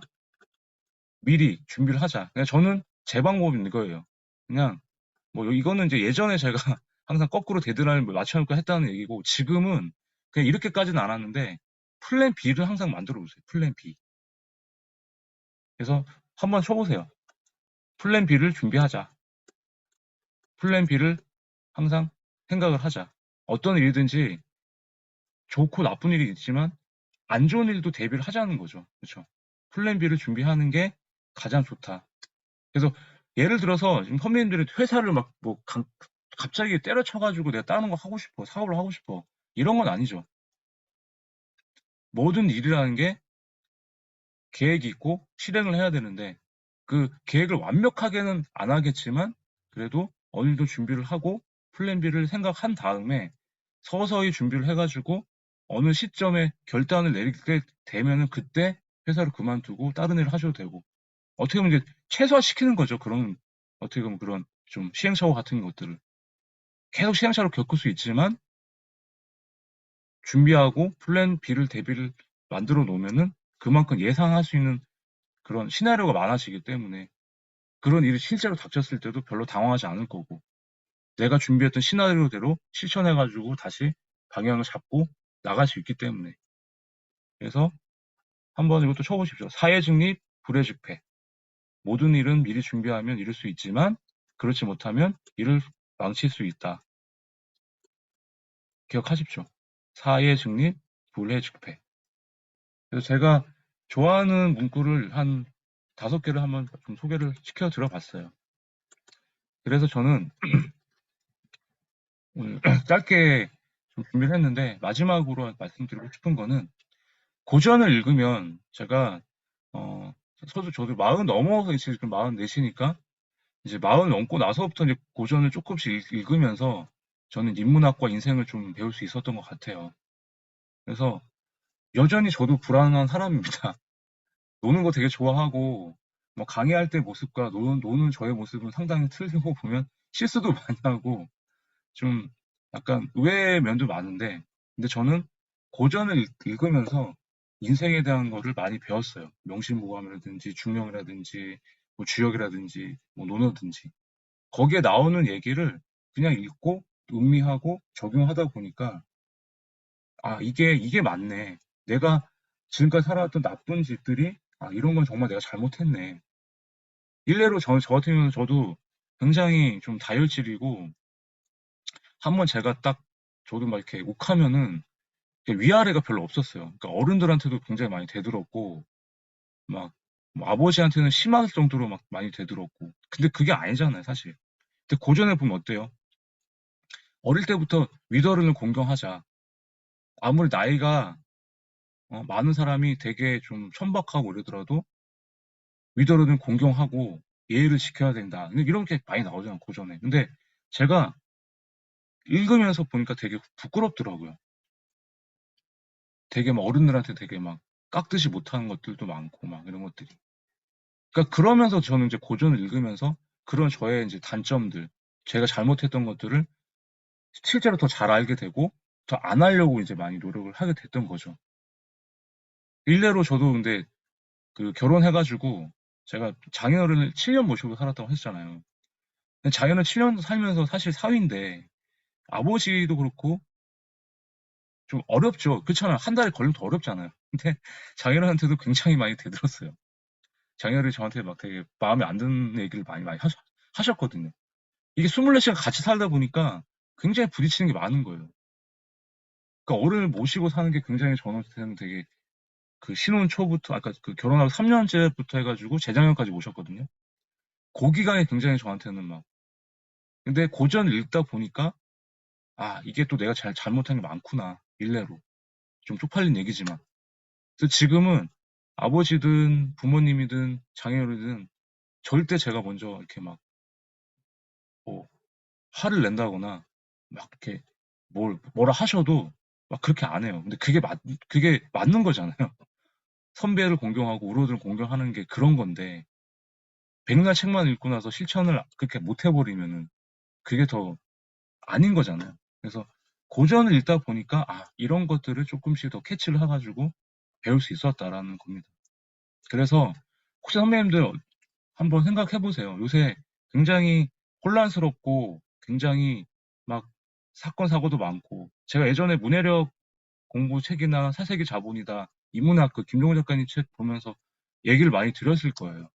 미리 준비를 하자. 그냥 저는 제 방법은 이거예요. 그냥 뭐 이거는 이제 예전에 제가 항상 거꾸로 데드라인을 맞춰놓고 했다는 얘기고 지금은 그냥 이렇게까지는 안 하는데 플랜 B를 항상 만들어 보세요. 플랜 B. 그래서 한번 쳐보세요. 플랜 B를 준비하자. 플랜 B를 항상 생각을 하자. 어떤 일이든지 좋고 나쁜 일이 있지만 안 좋은 일도 대비를 하자는 거죠. 그렇죠? 플랜 B를 준비하는 게 가장 좋다. 그래서 예를 들어서 지금 선배님들이 회사를 막 뭐 갑자기 때려쳐가지고 내가 다른 거 하고 싶어, 사업을 하고 싶어. 이런 건 아니죠. 모든 일이라는 게 계획이 있고 실행을 해야 되는데 그 계획을 완벽하게는 안 하겠지만 그래도 어느 정도 준비를 하고 플랜 B를 생각한 다음에 서서히 준비를 해가지고 어느 시점에 결단을 내리게 되면은 그때 회사를 그만두고 다른 일을 하셔도 되고 어떻게 보면 이제 최소화시키는 거죠. 그런 어떻게 보면 그런 좀 시행착오 같은 것들을 계속 시행착오를 겪을 수 있지만 준비하고 플랜 B를 대비를 만들어 놓으면은 그만큼 예상할 수 있는 그런 시나리오가 많아지기 때문에 그런 일이 실제로 닥쳤을 때도 별로 당황하지 않을 거고 내가 준비했던 시나리오대로 실천해가지고 다시 방향을 잡고 나갈 수 있기 때문에 그래서 한번 이것도 쳐보십시오. 사회직립, 불의직패. 모든 일은 미리 준비하면 이룰 수 있지만 그렇지 못하면 일을 망칠 수 있다. 기억하십시오. 사회직립, 불의직패. 그래서 제가 좋아하는 문구를 한 5개를 한번 좀 소개를 시켜 드려봤어요. 그래서 저는 오늘 짧게 좀 준비를 했는데 마지막으로 말씀드리고 싶은 거는 고전을 읽으면 제가 저도 40 넘어서 지금 44이니까 이제 40 넘고 나서부터 이제 고전을 조금씩 읽으면서 저는 인문학과 인생을 좀 배울 수 있었던 것 같아요. 그래서 여전히 저도 불안한 사람입니다. 노는 거 되게 좋아하고 뭐 강의할 때 모습과 노는 저의 모습은 상당히 틀리고 보면 실수도 많이 하고 좀 약간 의외의 면도 많은데 근데 저는 고전을 읽으면서 인생에 대한 거를 많이 배웠어요. 명심보감이라든지 중령이라든지 뭐 주역이라든지 뭐 논어든지 거기에 나오는 얘기를 그냥 읽고 음미하고 적용하다 보니까 이게 맞네. 내가 지금까지 살아왔던 나쁜 짓들이 이런 건 정말 내가 잘못했네. 일례로 저 같은 경우는 저도 굉장히 좀 다혈질이고 한번 제가 딱 저도 막 이렇게 욱하면은 위아래가 별로 없었어요. 그러니까 어른들한테도 굉장히 많이 대들었고 막뭐 아버지한테는 심할 정도로 막 많이 대들었고 근데 그게 아니잖아요, 사실. 근데 고전에 보면 어때요? 어릴 때부터 위더른을 공경하자. 아무리 나이가 많은 사람이 되게 좀 천박하고 이러더라도 위더른을 공경하고 예의를 지켜야 된다. 근데 이런 게 많이 나오잖아요, 고전에. 근데 제가 읽으면서 보니까 되게 부끄럽더라고요. 되게 막 어른들한테 되게 막 깍듯이 못하는 것들도 많고 막 이런 것들이. 그러니까 그러면서 저는 이제 고전을 읽으면서 그런 저의 이제 단점들, 제가 잘못했던 것들을 실제로 더 잘 알게 되고 더 안 하려고 이제 많이 노력을 하게 됐던 거죠. 일례로 저도 근데 그 결혼해가지고 제가 장인어른을 7년 모시고 살았다고 했잖아요. 근데 장인어른 7년 살면서 사실 사위인데 아버지도 그렇고 좀 어렵죠. 그렇잖아요. 한 달에 걸리면 더 어렵잖아요. 근데 장인어른한테도 굉장히 많이 대들었어요. 장인어른이 저한테 막 되게 마음에 안 드는 얘기를 많이 하셨거든요. 이게 24시간 같이 살다 보니까 굉장히 부딪히는 게 많은 거예요. 그러니까 어른을 모시고 사는 게 굉장히 저한테는 되게 그 신혼 초부터, 아까 그 결혼하고 3년째부터 해가지고 재작년까지 모셨거든요. 그 기간이 굉장히 저한테는 막, 근데 고전을 읽다 보니까, 이게 또 내가 잘못한 게 많구나. 일례로. 좀 쪽팔린 얘기지만. 그래서 지금은 아버지든 부모님이든 장애인이든 절대 제가 먼저 이렇게 막 뭐 화를 낸다거나 막 이렇게 뭐라 하셔도 막 그렇게 안 해요. 근데 그게 맞는 거잖아요. 선배를 공경하고 어른을 공경하는 게 그런 건데 백날 책만 읽고 나서 실천을 그렇게 못 해버리면은 그게 더 아닌 거잖아요. 그래서 고전을 읽다 보니까 이런 것들을 조금씩 더 캐치를 해가지고 배울 수 있었다라는 겁니다. 그래서 혹시 선배님들 한번 생각해 보세요. 요새 굉장히 혼란스럽고 굉장히 막 사건 사고도 많고 제가 예전에 문해력 공부 책이나 사세기 자본이다 이문학 그 김종호 작가님 책 보면서 얘기를 많이 드렸을 거예요.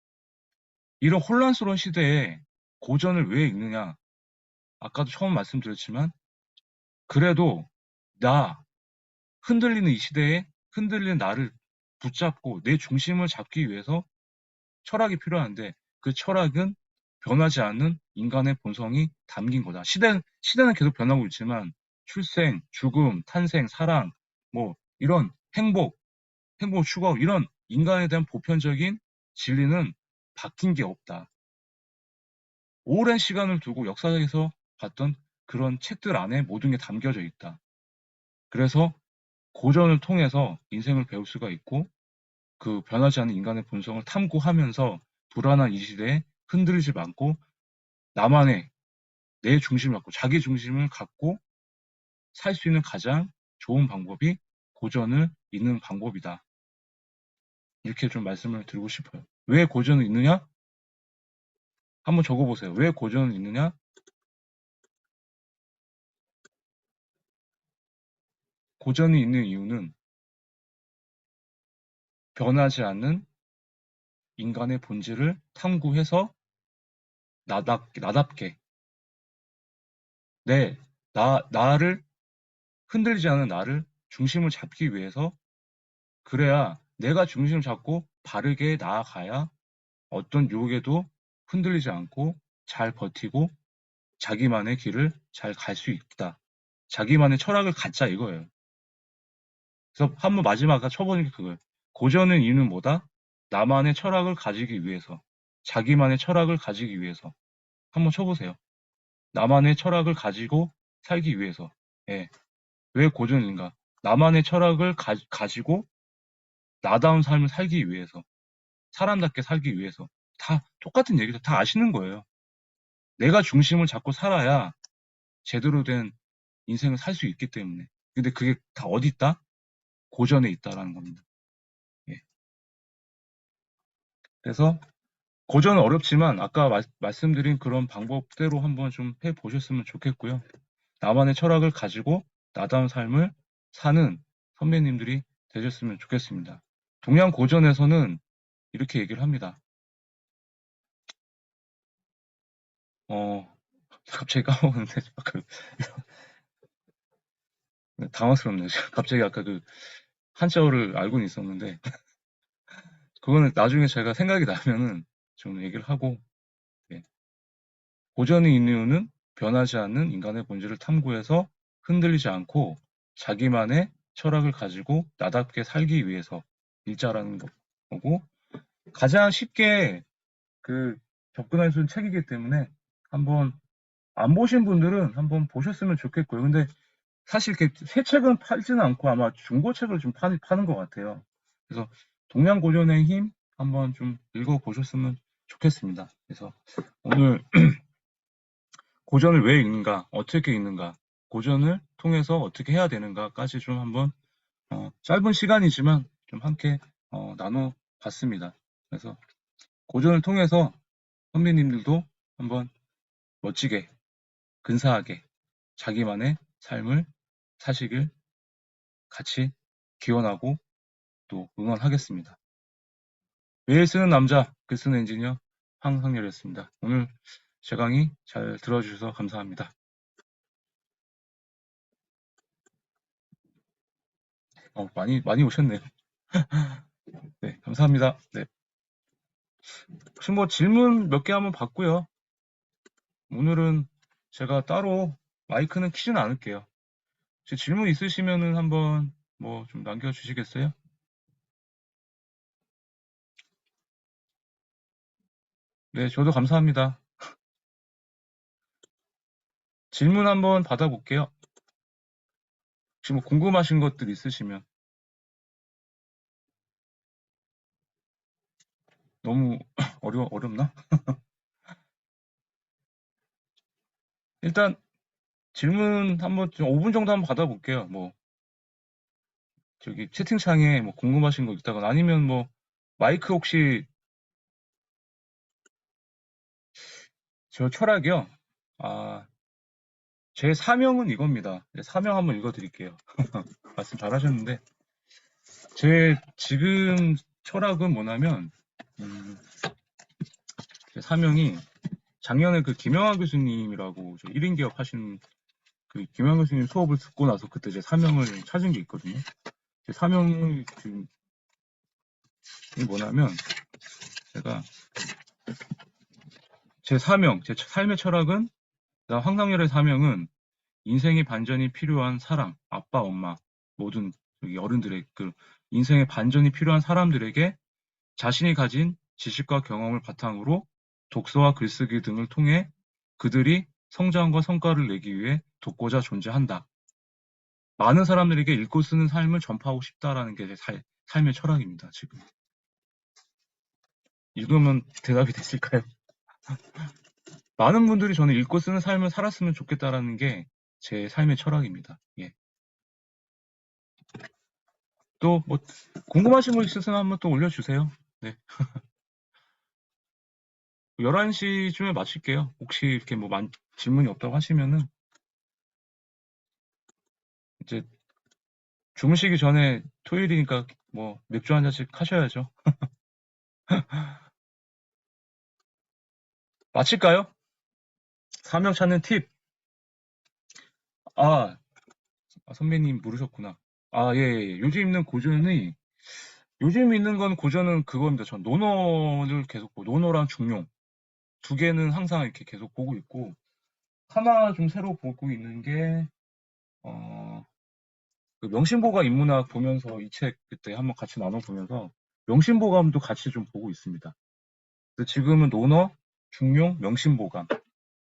이런 혼란스러운 시대에 고전을 왜 읽느냐? 아까도 처음 말씀드렸지만 그래도 나 흔들리는 이 시대에 흔들리는 나를 붙잡고 내 중심을 잡기 위해서 철학이 필요한데 그 철학은 변하지 않는 인간의 본성이 담긴 거다. 시대는 계속 변하고 있지만 출생, 죽음, 탄생, 사랑, 뭐 이런 행복 추구하고 이런 인간에 대한 보편적인 진리는 바뀐 게 없다. 오랜 시간을 두고 역사에서 봤던 그런 책들 안에 모든 게 담겨져 있다. 그래서 고전을 통해서 인생을 배울 수가 있고 그 변하지 않는 인간의 본성을 탐구하면서 불안한 이 시대에 흔들리지 않고 나만의 내 중심을 갖고 자기 중심을 갖고 살 수 있는 가장 좋은 방법이 고전을 읽는 방법이다. 이렇게 좀 말씀을 드리고 싶어요. 왜 고전을 읽느냐? 한번 적어보세요. 왜 고전을 읽느냐? 고전을 읽는 이유는 변하지 않는 인간의 본질을 탐구해서 나답게 내, 나를 흔들리지 않은 나를 중심을 잡기 위해서 그래야 내가 중심을 잡고 바르게 나아가야 어떤 유혹에도 흔들리지 않고 잘 버티고 자기만의 길을 잘 갈 수 있다. 자기만의 철학을 갖자 이거예요. 그래서 한번 마지막 아까 쳐보는 게 그거예요. 고전의 이유는 뭐다? 나만의 철학을 가지기 위해서. 자기만의 철학을 가지기 위해서. 한번 쳐보세요. 나만의 철학을 가지고 살기 위해서. 예. 왜 고전인가? 나만의 철학을 가지고 나다운 삶을 살기 위해서. 사람답게 살기 위해서. 다 똑같은 얘기죠. 다 아시는 거예요. 내가 중심을 잡고 살아야 제대로 된 인생을 살 수 있기 때문에. 근데 그게 다 어디 있다? 고전에 있다라는 겁니다. 예. 그래서 고전은 어렵지만 아까 말씀드린 그런 방법대로 한번 좀 해보셨으면 좋겠고요. 나만의 철학을 가지고 나다운 삶을 사는 선배님들이 되셨으면 좋겠습니다. 동양 고전에서는 이렇게 얘기를 합니다. 어, 갑자기 까먹었는데, 당황스럽네요. 갑자기 아까 그 한자어를 알고는 있었는데, 그거는 나중에 제가 생각이 나면은 좀 얘기를 하고, 예. 고전이 있는 이유는 변하지 않는 인간의 본질을 탐구해서 흔들리지 않고 자기만의 철학을 가지고 나답게 살기 위해서 일자라는 거고, 가장 쉽게 그 접근할 수 있는 책이기 때문에 한번 안 보신 분들은 한번 보셨으면 좋겠고요. 근데 사실 이렇게 새 책은 팔지는 않고 아마 중고책을 좀 파는 것 같아요. 그래서 동양 고전의 힘 한번 좀 읽어보셨으면 좋겠습니다. 그래서 오늘 고전을 왜 읽는가, 어떻게 읽는가, 고전을 통해서 어떻게 해야 되는가까지 좀 한번 짧은 시간이지만 좀 함께 나눠봤습니다. 그래서 고전을 통해서 선배님들도 한번 멋지게, 근사하게 자기만의 삶을 사시길 같이 기원하고 또 응원하겠습니다. 매일 쓰는 남자, 글 쓰는 엔지니어 황상렬이었습니다. 오늘 제 강의 잘 들어주셔서 감사합니다. 많이 오셨네요. 네, 감사합니다. 네. 혹시 뭐 질문 몇 개 한번 받고요. 오늘은 제가 따로 마이크는 키지는 않을게요. 혹시 질문 있으시면은 한번 뭐 좀 남겨주시겠어요? 네, 저도 감사합니다. 질문 한번 받아볼게요. 혹시 뭐 궁금하신 것들 있으시면. 너무 어렵나? 일단 질문 한번 좀 5분 정도 한번 받아볼게요. 뭐 저기 채팅창에 뭐 궁금하신 거 있다거나 아니면 뭐 마이크 혹시 저 철학이요? 아, 제 사명은 이겁니다. 네, 사명 한번 읽어드릴게요. 말씀 잘하셨는데 제 지금 철학은 뭐냐면 제 사명이 작년에 그 김영하 교수님이라고 저 1인 기업 하신 그 김영하 교수님 수업을 듣고 나서 그때 제 사명을 찾은 게 있거든요. 제 사명이 지금 뭐냐면 제가 제 사명, 제 삶의 철학은 황상열의 사명은 인생의 반전이 필요한 사람, 아빠, 엄마, 모든 여기 어른들의 그 인생의 반전이 필요한 사람들에게 자신이 가진 지식과 경험을 바탕으로 독서와 글쓰기 등을 통해 그들이 성장과 성과를 내기 위해 돕고자 존재한다. 많은 사람들에게 읽고 쓰는 삶을 전파하고 싶다라는 게 제 삶의 철학입니다, 지금. 읽으면 대답이 됐을까요? 많은 분들이 저는 읽고 쓰는 삶을 살았으면 좋겠다라는 게 제 삶의 철학입니다. 예. 또 뭐 궁금하신 거 있으시면 한번 또 올려주세요. 네. 11시쯤에 마칠게요. 혹시 이렇게 뭐 질문이 없다고 하시면은 이제 주무시기 전에 토요일이니까 뭐 맥주 한 잔씩 하셔야죠. 마칠까요? 사명 찾는 팁. 아, 선배님 물으셨구나. 아, 예, 예. 요즘 있는 건 고전은 그겁니다. 전 논어를 계속 논어랑 중용 두 개는 항상 이렇게 계속 보고 있고, 하나 좀 새로 보고 있는 게, 어, 그 명심보가 인문학 보면서 이 책 그때 한번 같이 나눠보면서 명심보감도 같이 좀 보고 있습니다. 근데 지금은 논어, 중용, 명심보감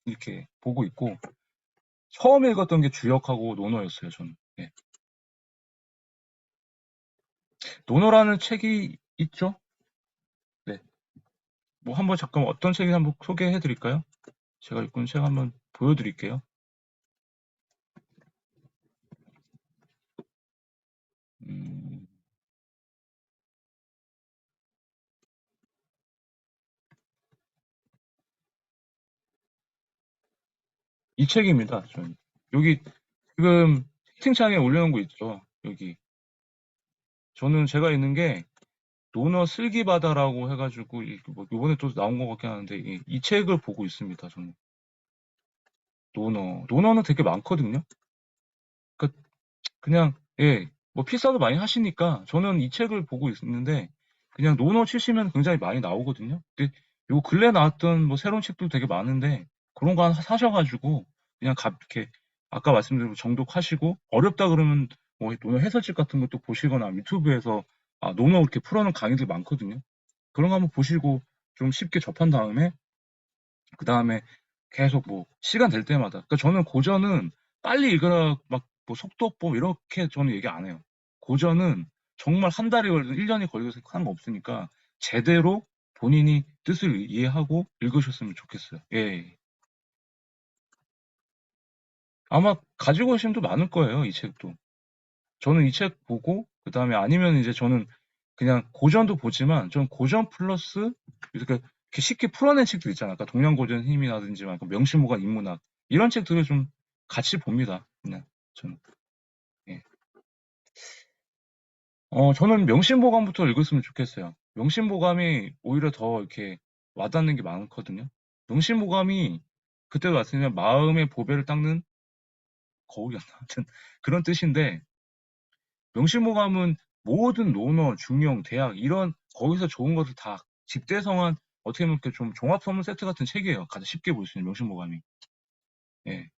이렇게 보고 있고, 처음 읽었던 게 주역하고 논어였어요, 저는. 예. 논어라는 책이 있죠? 네. 뭐 한번 잠깐 어떤 책인지 한번 소개해 드릴까요? 제가 읽고 있는 책 한번 보여드릴게요. 음, 이 책입니다. 여기 지금 채팅창에 올려놓은 거 있죠? 여기. 저는 제가 있는 게 논어 슬기바다라고 해가지고 뭐 이번에 또 나온 것 같긴 한데 이 책을 보고 있습니다. 저는 논어는 되게 많거든요. 그러니까 그냥 예, 뭐 필사도 많이 하시니까 저는 이 책을 보고 있는데 그냥 논어 치시면 굉장히 많이 나오거든요. 근데 요 근래 나왔던 뭐 새로운 책도 되게 많은데 그런 거 하나 사셔가지고 그냥 이렇게 아까 말씀드린 정독하시고 어렵다 그러면 뭐 논어 해설집 같은 것도 보시거나 유튜브에서 논어 이렇게 풀어놓은 강의들 많거든요. 그런 거 한번 보시고 좀 쉽게 접한 다음에 그 다음에 계속 뭐 시간 될 때마다 그러니까 저는 고전은 빨리 읽으라 막 뭐 속도법 이렇게 저는 얘기 안 해요. 고전은 정말 한 달이 걸리든 1년이 걸려서 하는 거 없으니까 제대로 본인이 뜻을 이해하고 읽으셨으면 좋겠어요. 예. 아마 가지고 계신 분도 많을 거예요, 이 책도. 저는 이 책 보고 그다음에 아니면 이제 저는 그냥 고전도 보지만 전 고전 플러스 이렇게 쉽게 풀어낸 책들 있잖아요. 아까 동양고전 힘이라든지 막 명심보감 인문학 이런 책들을 좀 같이 봅니다. 그냥 저는. 예. 저는 명심보감부터 읽었으면 좋겠어요. 명심보감이 오히려 더 이렇게 와닿는 게 많거든요. 명심보감이 그때도 말씀드린 마음의 보배를 닦는 거울이었나? 하여튼 그런 뜻인데 명심보감은 모든 논어, 중용, 대학 이런 거기서 좋은 것을 다 집대성한 어떻게 보면 이렇게 좀 종합 선물 세트 같은 책이에요. 가장 쉽게 볼 수 있는 명심보감이. 예.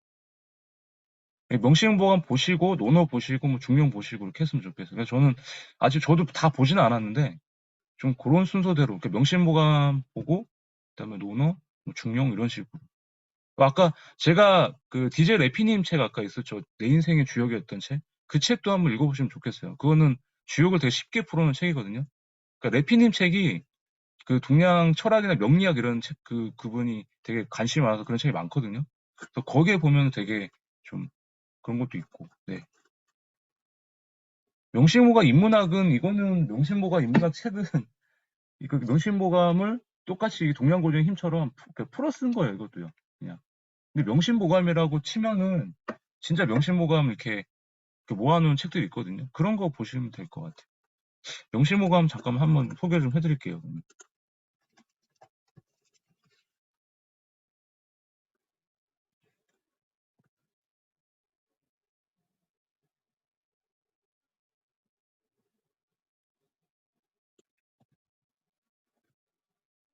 예, 명심보감 보시고 논어 보시고 뭐 중용 보시고 이렇게 했으면 좋겠어요. 그래서 저는 아직 저도 다 보지는 않았는데 좀 그런 순서대로 이렇게 명심보감 보고 그다음에 논어, 뭐 중용 이런 식으로. 아까 제가 그 DJ 레피님 책 아까 있었죠. 내 인생의 주역이었던 책. 그 책도 한번 읽어보시면 좋겠어요. 그거는 주역을 되게 쉽게 풀어놓은 책이거든요. 그러니까 레피님 책이 그 동양 철학이나 명리학 이런 책 그분이 되게 관심이 많아서 그런 책이 많거든요. 그래서 거기에 보면 되게 좀 그런 것도 있고. 네. 명실모가 인문학은 이거는 명실모가 인문학 책은 이거 명실모감을 똑같이 동양고전의 힘처럼 풀어 쓴 거예요. 이것도요. 그냥. 근데 명실모감이라고 치면은 진짜 명실모감 이렇게 모아놓은 책들이 있거든요. 그런 거 보시면 될 것 같아요. 명실모감 잠깐 한번 소개 좀 해드릴게요.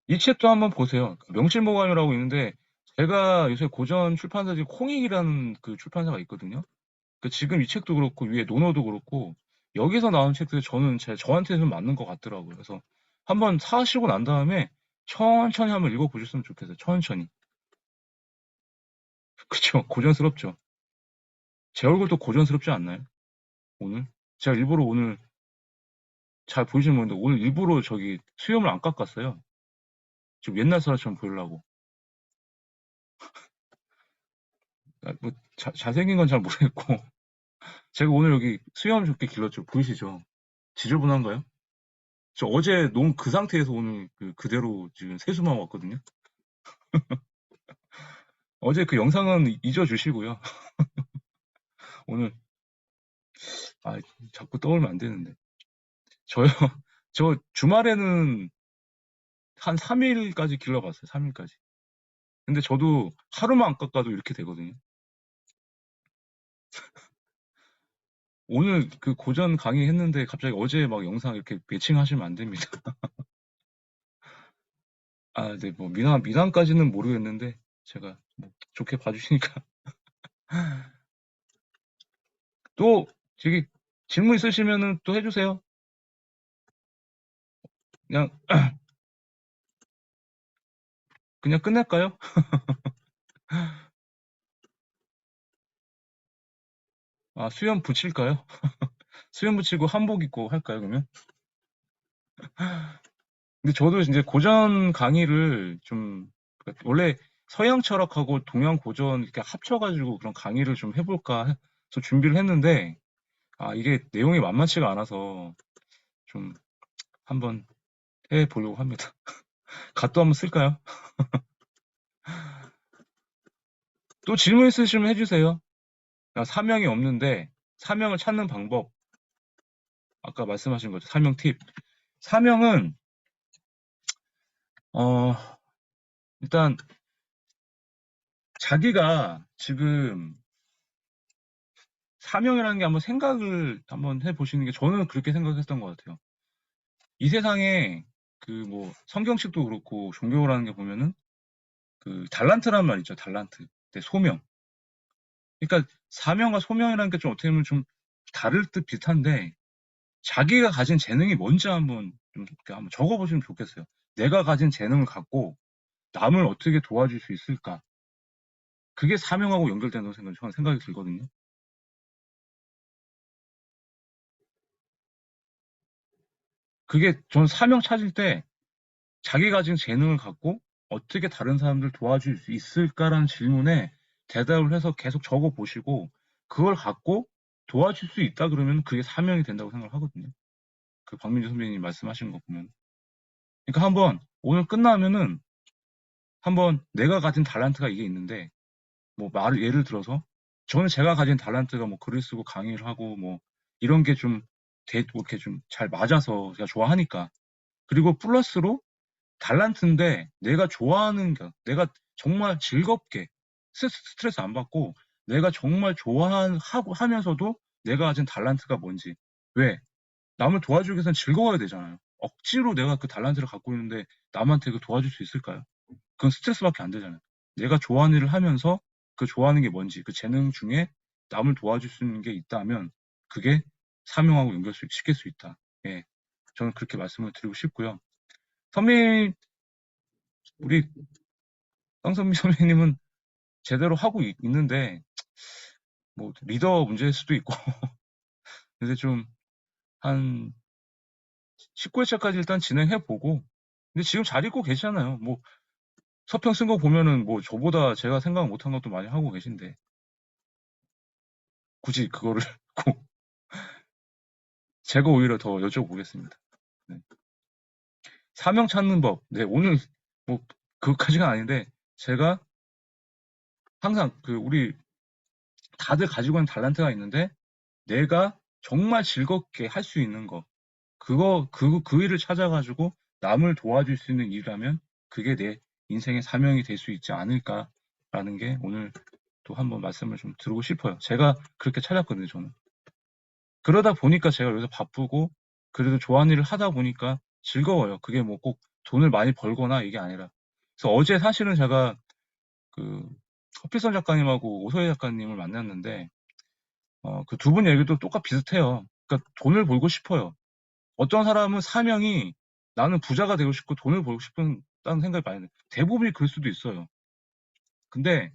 이 책도 한번 보세요. 명실모감이라고 있는데 제가 요새 고전 출판사 중에 홍익이라는 그 출판사가 있거든요. 그 지금 이 책도 그렇고 위에 논어도 그렇고 여기서 나온 책들이 저는 저한테 좀 맞는 것 같더라고요. 그래서 한번 사시고 난 다음에 천천히 한번 읽어보셨으면 좋겠어요. 천천히. 그쵸? 고전스럽죠? 제 얼굴도 고전스럽지 않나요? 오늘? 제가 일부러 오늘 잘 보이시는 분인데 오늘 일부러 저기 수염을 안 깎았어요. 좀 옛날 사람처럼 보이려고. 뭐 잘생긴 건 잘 모르겠고 제가 오늘 여기 수염 좋게 길렀죠. 보이시죠? 지저분한가요? 저 어제 너무 그 상태에서 오늘 그대로 지금 세수만 왔거든요. 어제 그 영상은 잊어주시고요. 오늘 아 자꾸 떠올면 안 되는데 저요 저 주말에는 한 3일까지 길러봤어요. 3일까지. 근데 저도 하루만 안 깎아도 이렇게 되거든요. 오늘 그 고전 강의했는데 갑자기 어제 막 영상 이렇게 매칭하시면 안 됩니다. 아, 네, 뭐 미남까지는 모르겠는데 제가 뭐 좋게 봐주시니까 또 저기 질문 있으시면은 또 해주세요. 그냥 그냥 끝낼까요? 아, 수염 붙일까요? 수염 붙이고 한복 입고 할까요, 그러면? 근데 저도 이제 고전 강의를 좀, 그러니까 원래 서양 철학하고 동양 고전 이렇게 합쳐가지고 그런 강의를 좀 해볼까 해서 준비를 했는데, 아, 이게 내용이 만만치가 않아서 좀 한번 해보려고 합니다. 갓도 한번 쓸까요? 또 질문 있으시면 해주세요. 아, 사명이 없는데, 사명을 찾는 방법, 아까 말씀하신 거죠. 사명 팁. 사명은, 어, 일단, 자기가 지금 사명이라는 게 한번 생각을 한번 해보시는 게 저는 그렇게 생각했던 것 같아요. 이 세상에 그 뭐 성경책도 그렇고 종교라는 게 보면은 그 달란트란 말 있죠. 달란트. 네, 소명. 그러니까 사명과 소명이라는 게 좀 어떻게 보면 좀 다를 듯 비슷한데 자기가 가진 재능이 뭔지 한번 좀 이렇게 한번 적어보시면 좋겠어요. 내가 가진 재능을 갖고 남을 어떻게 도와줄 수 있을까? 그게 사명하고 연결된다고 저는 생각이 들거든요. 그게 전 사명 찾을 때 자기가 가진 재능을 갖고 어떻게 다른 사람들 도와줄 수 있을까라는 질문에 대답을 해서 계속 적어 보시고 그걸 갖고 도와줄 수 있다 그러면 그게 사명이 된다고 생각을 하거든요. 그 박민주 선배님 말씀하신 거 보면. 그러니까 한번 오늘 끝나면은 한번 내가 가진 달란트가 이게 있는데 뭐 말을 예를 들어서 저는 제가 가진 달란트가 뭐 글을 쓰고 강의를 하고 뭐 이런 게 좀 이렇게 좀 잘 맞아서 제가 좋아하니까 그리고 플러스로 달란트인데 내가 좋아하는 거, 내가 정말 즐겁게 스트레스 안 받고 내가 정말 좋아하고 하면서도 내가 가진 달란트가 뭔지. 왜? 남을 도와주기 위해서는 즐거워야 되잖아요. 억지로 내가 그 달란트를 갖고 있는데 남한테 그 도와줄 수 있을까요? 그건 스트레스밖에 안 되잖아요. 내가 좋아하는 일을 하면서 그 좋아하는 게 뭔지, 그 재능 중에 남을 도와줄 수 있는 게 있다면 그게 사명하고 연결시킬 수 있다. 예. 저는 그렇게 말씀을 드리고 싶고요. 선배님 우리 황선미 선배님은 제대로 하고 있는데 뭐 리더 문제일 수도 있고 근데 좀 한 19회차까지 일단 진행해 보고 근데 지금 잘 읽고 계시잖아요. 뭐 서평 쓴 거 보면은 뭐 저보다 제가 생각 못한 것도 많이 하고 계신데 굳이 그거를 꼭 제가 오히려 더 여쭤보겠습니다. 네. 사명 찾는 법. 네, 오늘 뭐 그것까지가 아닌데 제가 항상 그 우리 다들 가지고 있는 달란트가 있는데 내가 정말 즐겁게 할 수 있는 거 그 일을 찾아가지고 남을 도와줄 수 있는 일이라면 그게 내 인생의 사명이 될 수 있지 않을까라는 게 오늘 또 한번 말씀을 좀 드리고 싶어요. 제가 그렇게 찾았거든요, 저는. 그러다 보니까 제가 여기서 바쁘고 그래도 좋아하는 일을 하다 보니까 즐거워요. 그게 뭐 꼭 돈을 많이 벌거나 이게 아니라. 그래서 어제 사실은 제가 그 허필선 작가님하고 오소혜 작가님을 만났는데 그 두 분 얘기도 똑같 비슷해요. 그러니까 돈을 벌고 싶어요. 어떤 사람은 사명이 나는 부자가 되고 싶고 돈을 벌고 싶다는 생각이 많이 들어요. 대부분이 그럴 수도 있어요. 근데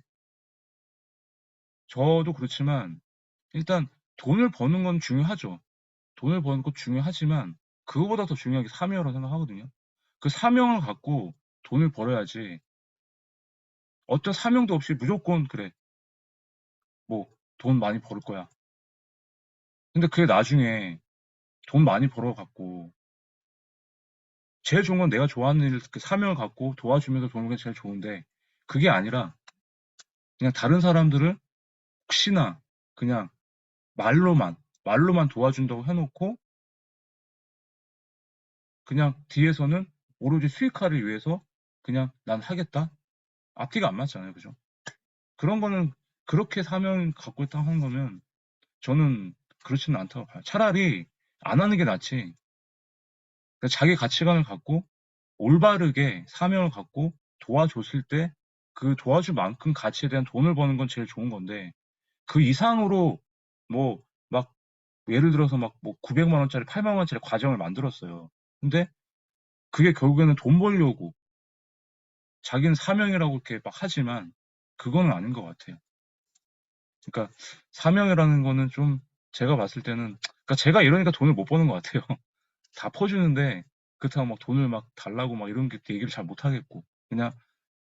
저도 그렇지만 일단 돈을 버는 건 중요하죠. 돈을 버는 것 중요하지만 그거보다 더 중요한 게 사명이라고 생각하거든요. 그 사명을 갖고 돈을 벌어야지 어떤 사명도 없이 무조건 그래 뭐 돈 많이 벌을 거야. 근데 그게 나중에 돈 많이 벌어 갖고 제일 좋은 건 내가 좋아하는 일, 그 사명을 갖고 도와주면서 도는 게 제일 좋은데 그게 아니라 그냥 다른 사람들을 혹시나 그냥 말로만 도와준다고 해놓고 그냥 뒤에서는 오로지 수익화를 위해서 그냥 난 하겠다? 앞뒤가 안 맞잖아요. 그죠? 그런 거는 그렇게 사명 갖고 있다 하는 거면 저는 그렇지는 않다고 봐요. 차라리 안 하는 게 낫지. 그러니까 자기 가치관을 갖고 올바르게 사명을 갖고 도와줬을 때 그 도와줄 만큼 가치에 대한 돈을 버는 건 제일 좋은 건데 그 이상으로 뭐 막 예를 들어서 막 뭐 900만 원짜리 8만 원짜리 과정을 만들었어요. 근데 그게 결국에는 돈 벌려고 자기는 사명이라고 이렇게 막 하지만 그거는 아닌 것 같아요. 그러니까 사명이라는 거는 좀 제가 봤을 때는 그러니까 제가 이러니까 돈을 못 버는 것 같아요. 다 퍼주는데 그렇다고 막 돈을 막 달라고 막 이런 게 얘기를 잘 못하겠고 그냥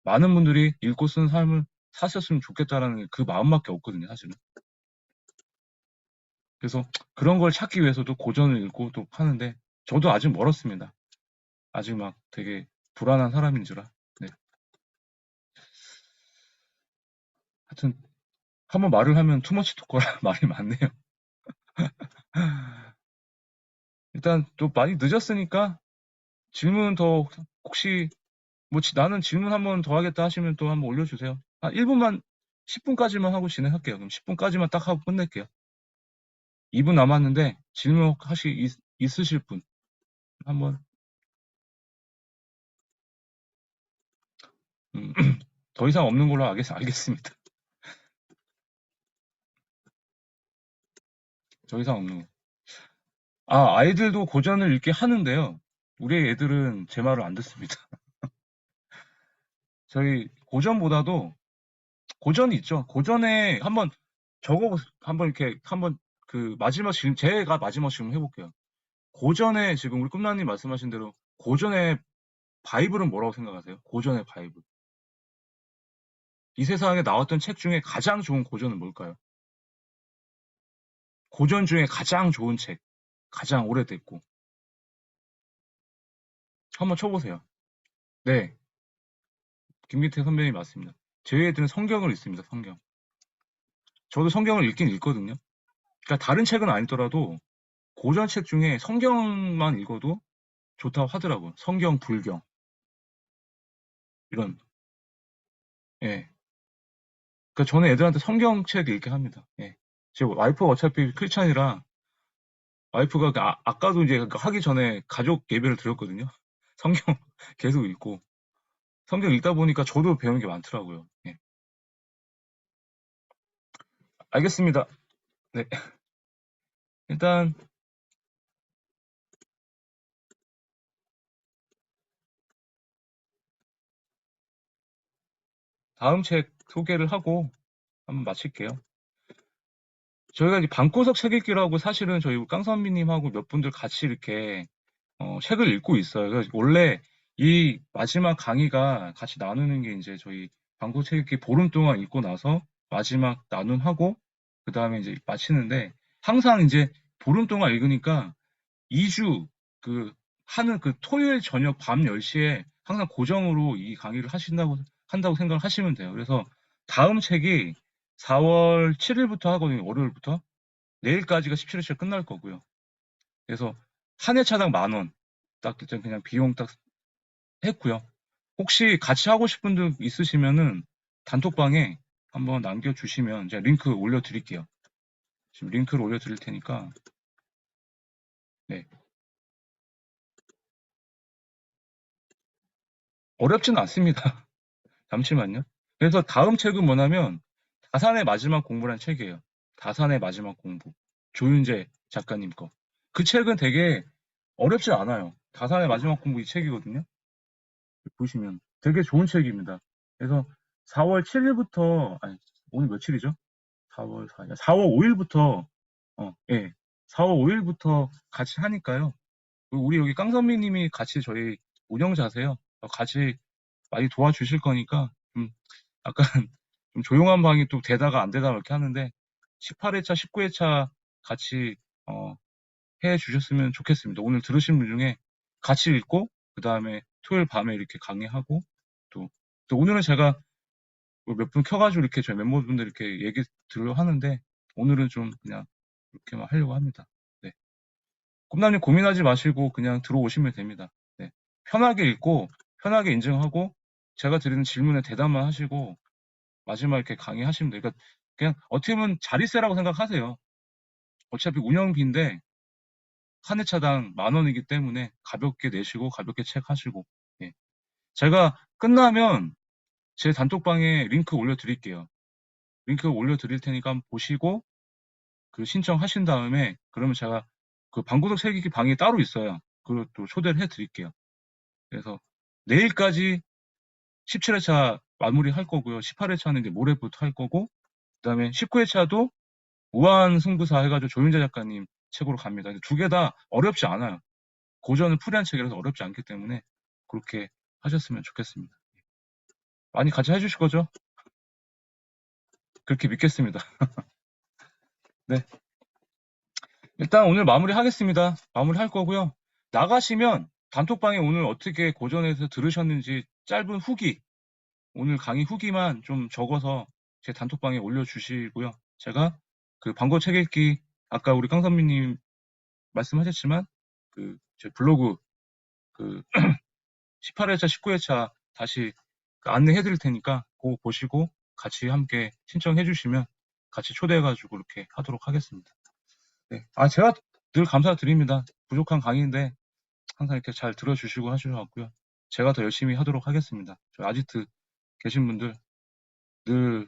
많은 분들이 읽고 쓰는 삶을 사셨으면 좋겠다라는 그 마음밖에 없거든요, 사실은. 그래서 그런 걸 찾기 위해서도 고전을 읽고 또 하는데 저도 아직 멀었습니다. 아직 막 되게 불안한 사람인지라. 네. 하여튼 한번 말을 하면 투머치 토커라 말이 많네요. 일단 또 많이 늦었으니까 질문 더 혹시 뭐 나는 질문 한번 더 하겠다 하시면 또 한번 올려주세요. 한 1분만 10분까지만 하고 진행할게요. 그럼 10분까지만 딱 하고 끝낼게요. 2분 남았는데 질문 있으실 분 한번 음, 더 이상 없는 걸로 알겠습니다. 더 이상 없는 거. 아이들도 고전을 읽게 하는데요. 우리 애들은 제 말을 안 듣습니다. 저희 고전보다도 고전이 있죠. 고전에 한번 이렇게 한번 그 마지막 질문 제가 마지막 질문 해볼게요. 고전에 지금 우리 꿈나님 말씀하신 대로 고전의 바이블은 뭐라고 생각하세요? 고전의 바이블. 이 세상에 나왔던 책 중에 가장 좋은 고전은 뭘까요? 고전 중에 가장 좋은 책, 가장 오래됐고 한번 쳐보세요. 네, 김기태 선배님 맞습니다. 저희 애들은 성경을 읽습니다. 성경. 저도 성경을 읽긴 읽거든요. 그러니까 다른 책은 아니더라도 고전 책 중에 성경만 읽어도 좋다고 하더라고요. 성경, 불경 이런. 예. 그러니까 저는 애들한테 성경책 읽게 합니다. 예. 제 와이프가 어차피 크리스찬이라 와이프가 아까도 이제 하기 전에 가족 예배를 드렸거든요. 성경 계속 읽고 성경 읽다 보니까 저도 배우는 게 많더라고요. 예. 알겠습니다. 네. 일단 다음 책 소개를 하고 한번 마칠게요. 저희가 이제 방구석 책 읽기라고 사실은 저희 깡선미님하고 몇 분들 같이 이렇게 책을 읽고 있어요. 그래서 원래 이 마지막 강의가 같이 나누는 게 이제 저희 방구석 책 읽기 보름 동안 읽고 나서 마지막 나눔하고 그 다음에 이제 마치는데 항상 이제 보름 동안 읽으니까 2주 하는 그 토요일 저녁 밤 10시에 항상 고정으로 이 강의를 한다고 생각을 하시면 돼요. 그래서 다음 책이 4월 7일부터 하거든요. 월요일부터. 내일까지가 17회차 끝날 거고요. 그래서 한 회차당 10,000원. 딱 그냥 비용 딱 했고요. 혹시 같이 하고 싶은 분들 있으시면은 단톡방에 한번 남겨주시면 제가 링크 올려드릴게요. 지금 링크를 올려드릴 테니까. 네. 어렵진 않습니다. 잠시만요. 그래서 다음 책은 뭐냐면 다산의 마지막 공부란 책이에요. 다산의 마지막 공부. 조윤재 작가님 거. 그 책은 되게 어렵지 않아요. 다산의 마지막 공부 이 책이거든요. 보시면 되게 좋은 책입니다. 그래서 4월 7일부터 아니 오늘 며칠이죠? 4월 4일, 4월 5일부터 예. 4월 5일부터 같이 하니까요. 그리고 우리 여기 깡선미님이 같이 저희 운영자세요. 같이 많이 도와주실 거니까 좀 약간 좀 조용한 방이 또 되다가 안 되다가 이렇게 하는데 18회차, 19회차 같이 해 주셨으면 좋겠습니다. 오늘 들으신 분 중에 같이 읽고 그 다음에 토요일 밤에 이렇게 강의하고 또 오늘은 제가 몇 분 켜가지고 이렇게 저희 멤버분들 이렇게 얘기 들으려 하는데 오늘은 좀 그냥 이렇게만 하려고 합니다. 네. 꿈나님 고민하지 마시고 그냥 들어오시면 됩니다. 네. 편하게 읽고 편하게 인증하고 제가 드리는 질문에 대답만 하시고 마지막에 이렇게 강의하시면 돼요. 그러니까 그냥 어떻게 보면 자리세라고 생각하세요. 어차피 운영비인데 한 회차당 10,000원이기 때문에 가볍게 내시고 가볍게 책 하시고. 예. 제가 끝나면 제 단톡방에 링크 올려드릴게요. 링크 올려드릴 테니까 한번 보시고 그 신청하신 다음에 그러면 제가 그 방구석 책 읽기 방이 따로 있어요. 그것도 초대를 해드릴게요. 그래서 내일까지 17회차 마무리 할 거고요. 18회차는 이제 모레부터 할 거고 그 다음에 19회차도 우한 승부사 해가지고 조윤재 작가님 책으로 갑니다. 두 개 다 어렵지 않아요. 고전을 풀이한 책이라서 어렵지 않기 때문에 그렇게 하셨으면 좋겠습니다. 많이 같이 해주실 거죠? 그렇게 믿겠습니다. 네. 일단 오늘 마무리 하겠습니다. 마무리 할 거고요. 나가시면 단톡방에 오늘 어떻게 고전에서 들으셨는지 짧은 후기, 오늘 강의 후기만 좀 적어서 제 단톡방에 올려주시고요. 제가 그 방고 책 읽기, 아까 우리 깡선미님 말씀하셨지만 제 블로그 18회차, 19회차 다시 안내해 드릴 테니까 그거 보시고 같이 함께 신청해 주시면 같이 초대해가지고 이렇게 하도록 하겠습니다. 네. 제가 늘 감사드립니다. 부족한 강의인데 항상 이렇게 잘 들어주시고 하셔서 제가 더 열심히 하도록 하겠습니다. 저 아지트 계신 분들 늘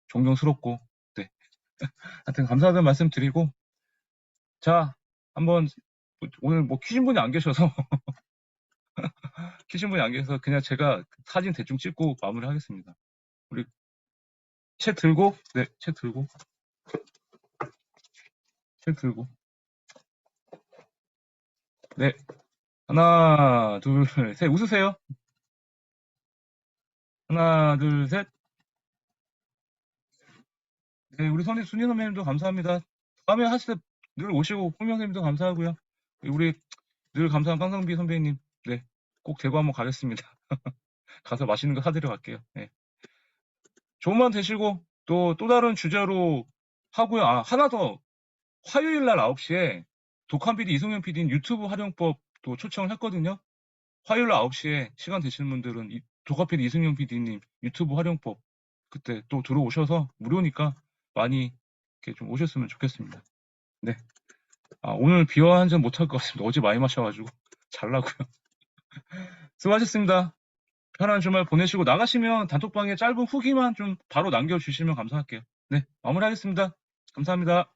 존경스럽고, 네. 하여튼 감사하다는 말씀 드리고, 자, 한번, 오늘 뭐 키신 분이 안 계셔서, 키신 분이 안 계셔서 그냥 제가 사진 대충 찍고 마무리 하겠습니다. 우리 책 들고, 네, 책 들고, 네. 하나, 둘, 셋, 웃으세요. 하나, 둘, 셋. 네, 우리 순희 선배님도 감사합니다. 다음에 하실 때 늘 오시고, 홍명 선생님도 감사하고요. 우리 늘 감사한 깡상비 선배님, 네, 꼭 대구 한번 가겠습니다. 가서 맛있는 거 사드려 갈게요. 네. 좋은 밤 되시고, 또 다른 주제로 하고요. 하나 더. 화요일 날 9시에 독한 PD, 이성현 PD는 유튜브 활용법 또 초청을 했거든요. 화요일 날 9시에 시간 되시는 분들은 독한 PD, 이성현 PD님 유튜브 활용법 그때 또 들어오셔서 무료니까 많이 이렇게 좀 오셨으면 좋겠습니다. 네. 오늘 비와 한 잔 못할 것 같습니다. 어제 많이 마셔가지고 잘라고요. 수고하셨습니다. 편안한 주말 보내시고 나가시면 단톡방에 짧은 후기만 좀 바로 남겨주시면 감사할게요. 네, 마무리하겠습니다. 감사합니다.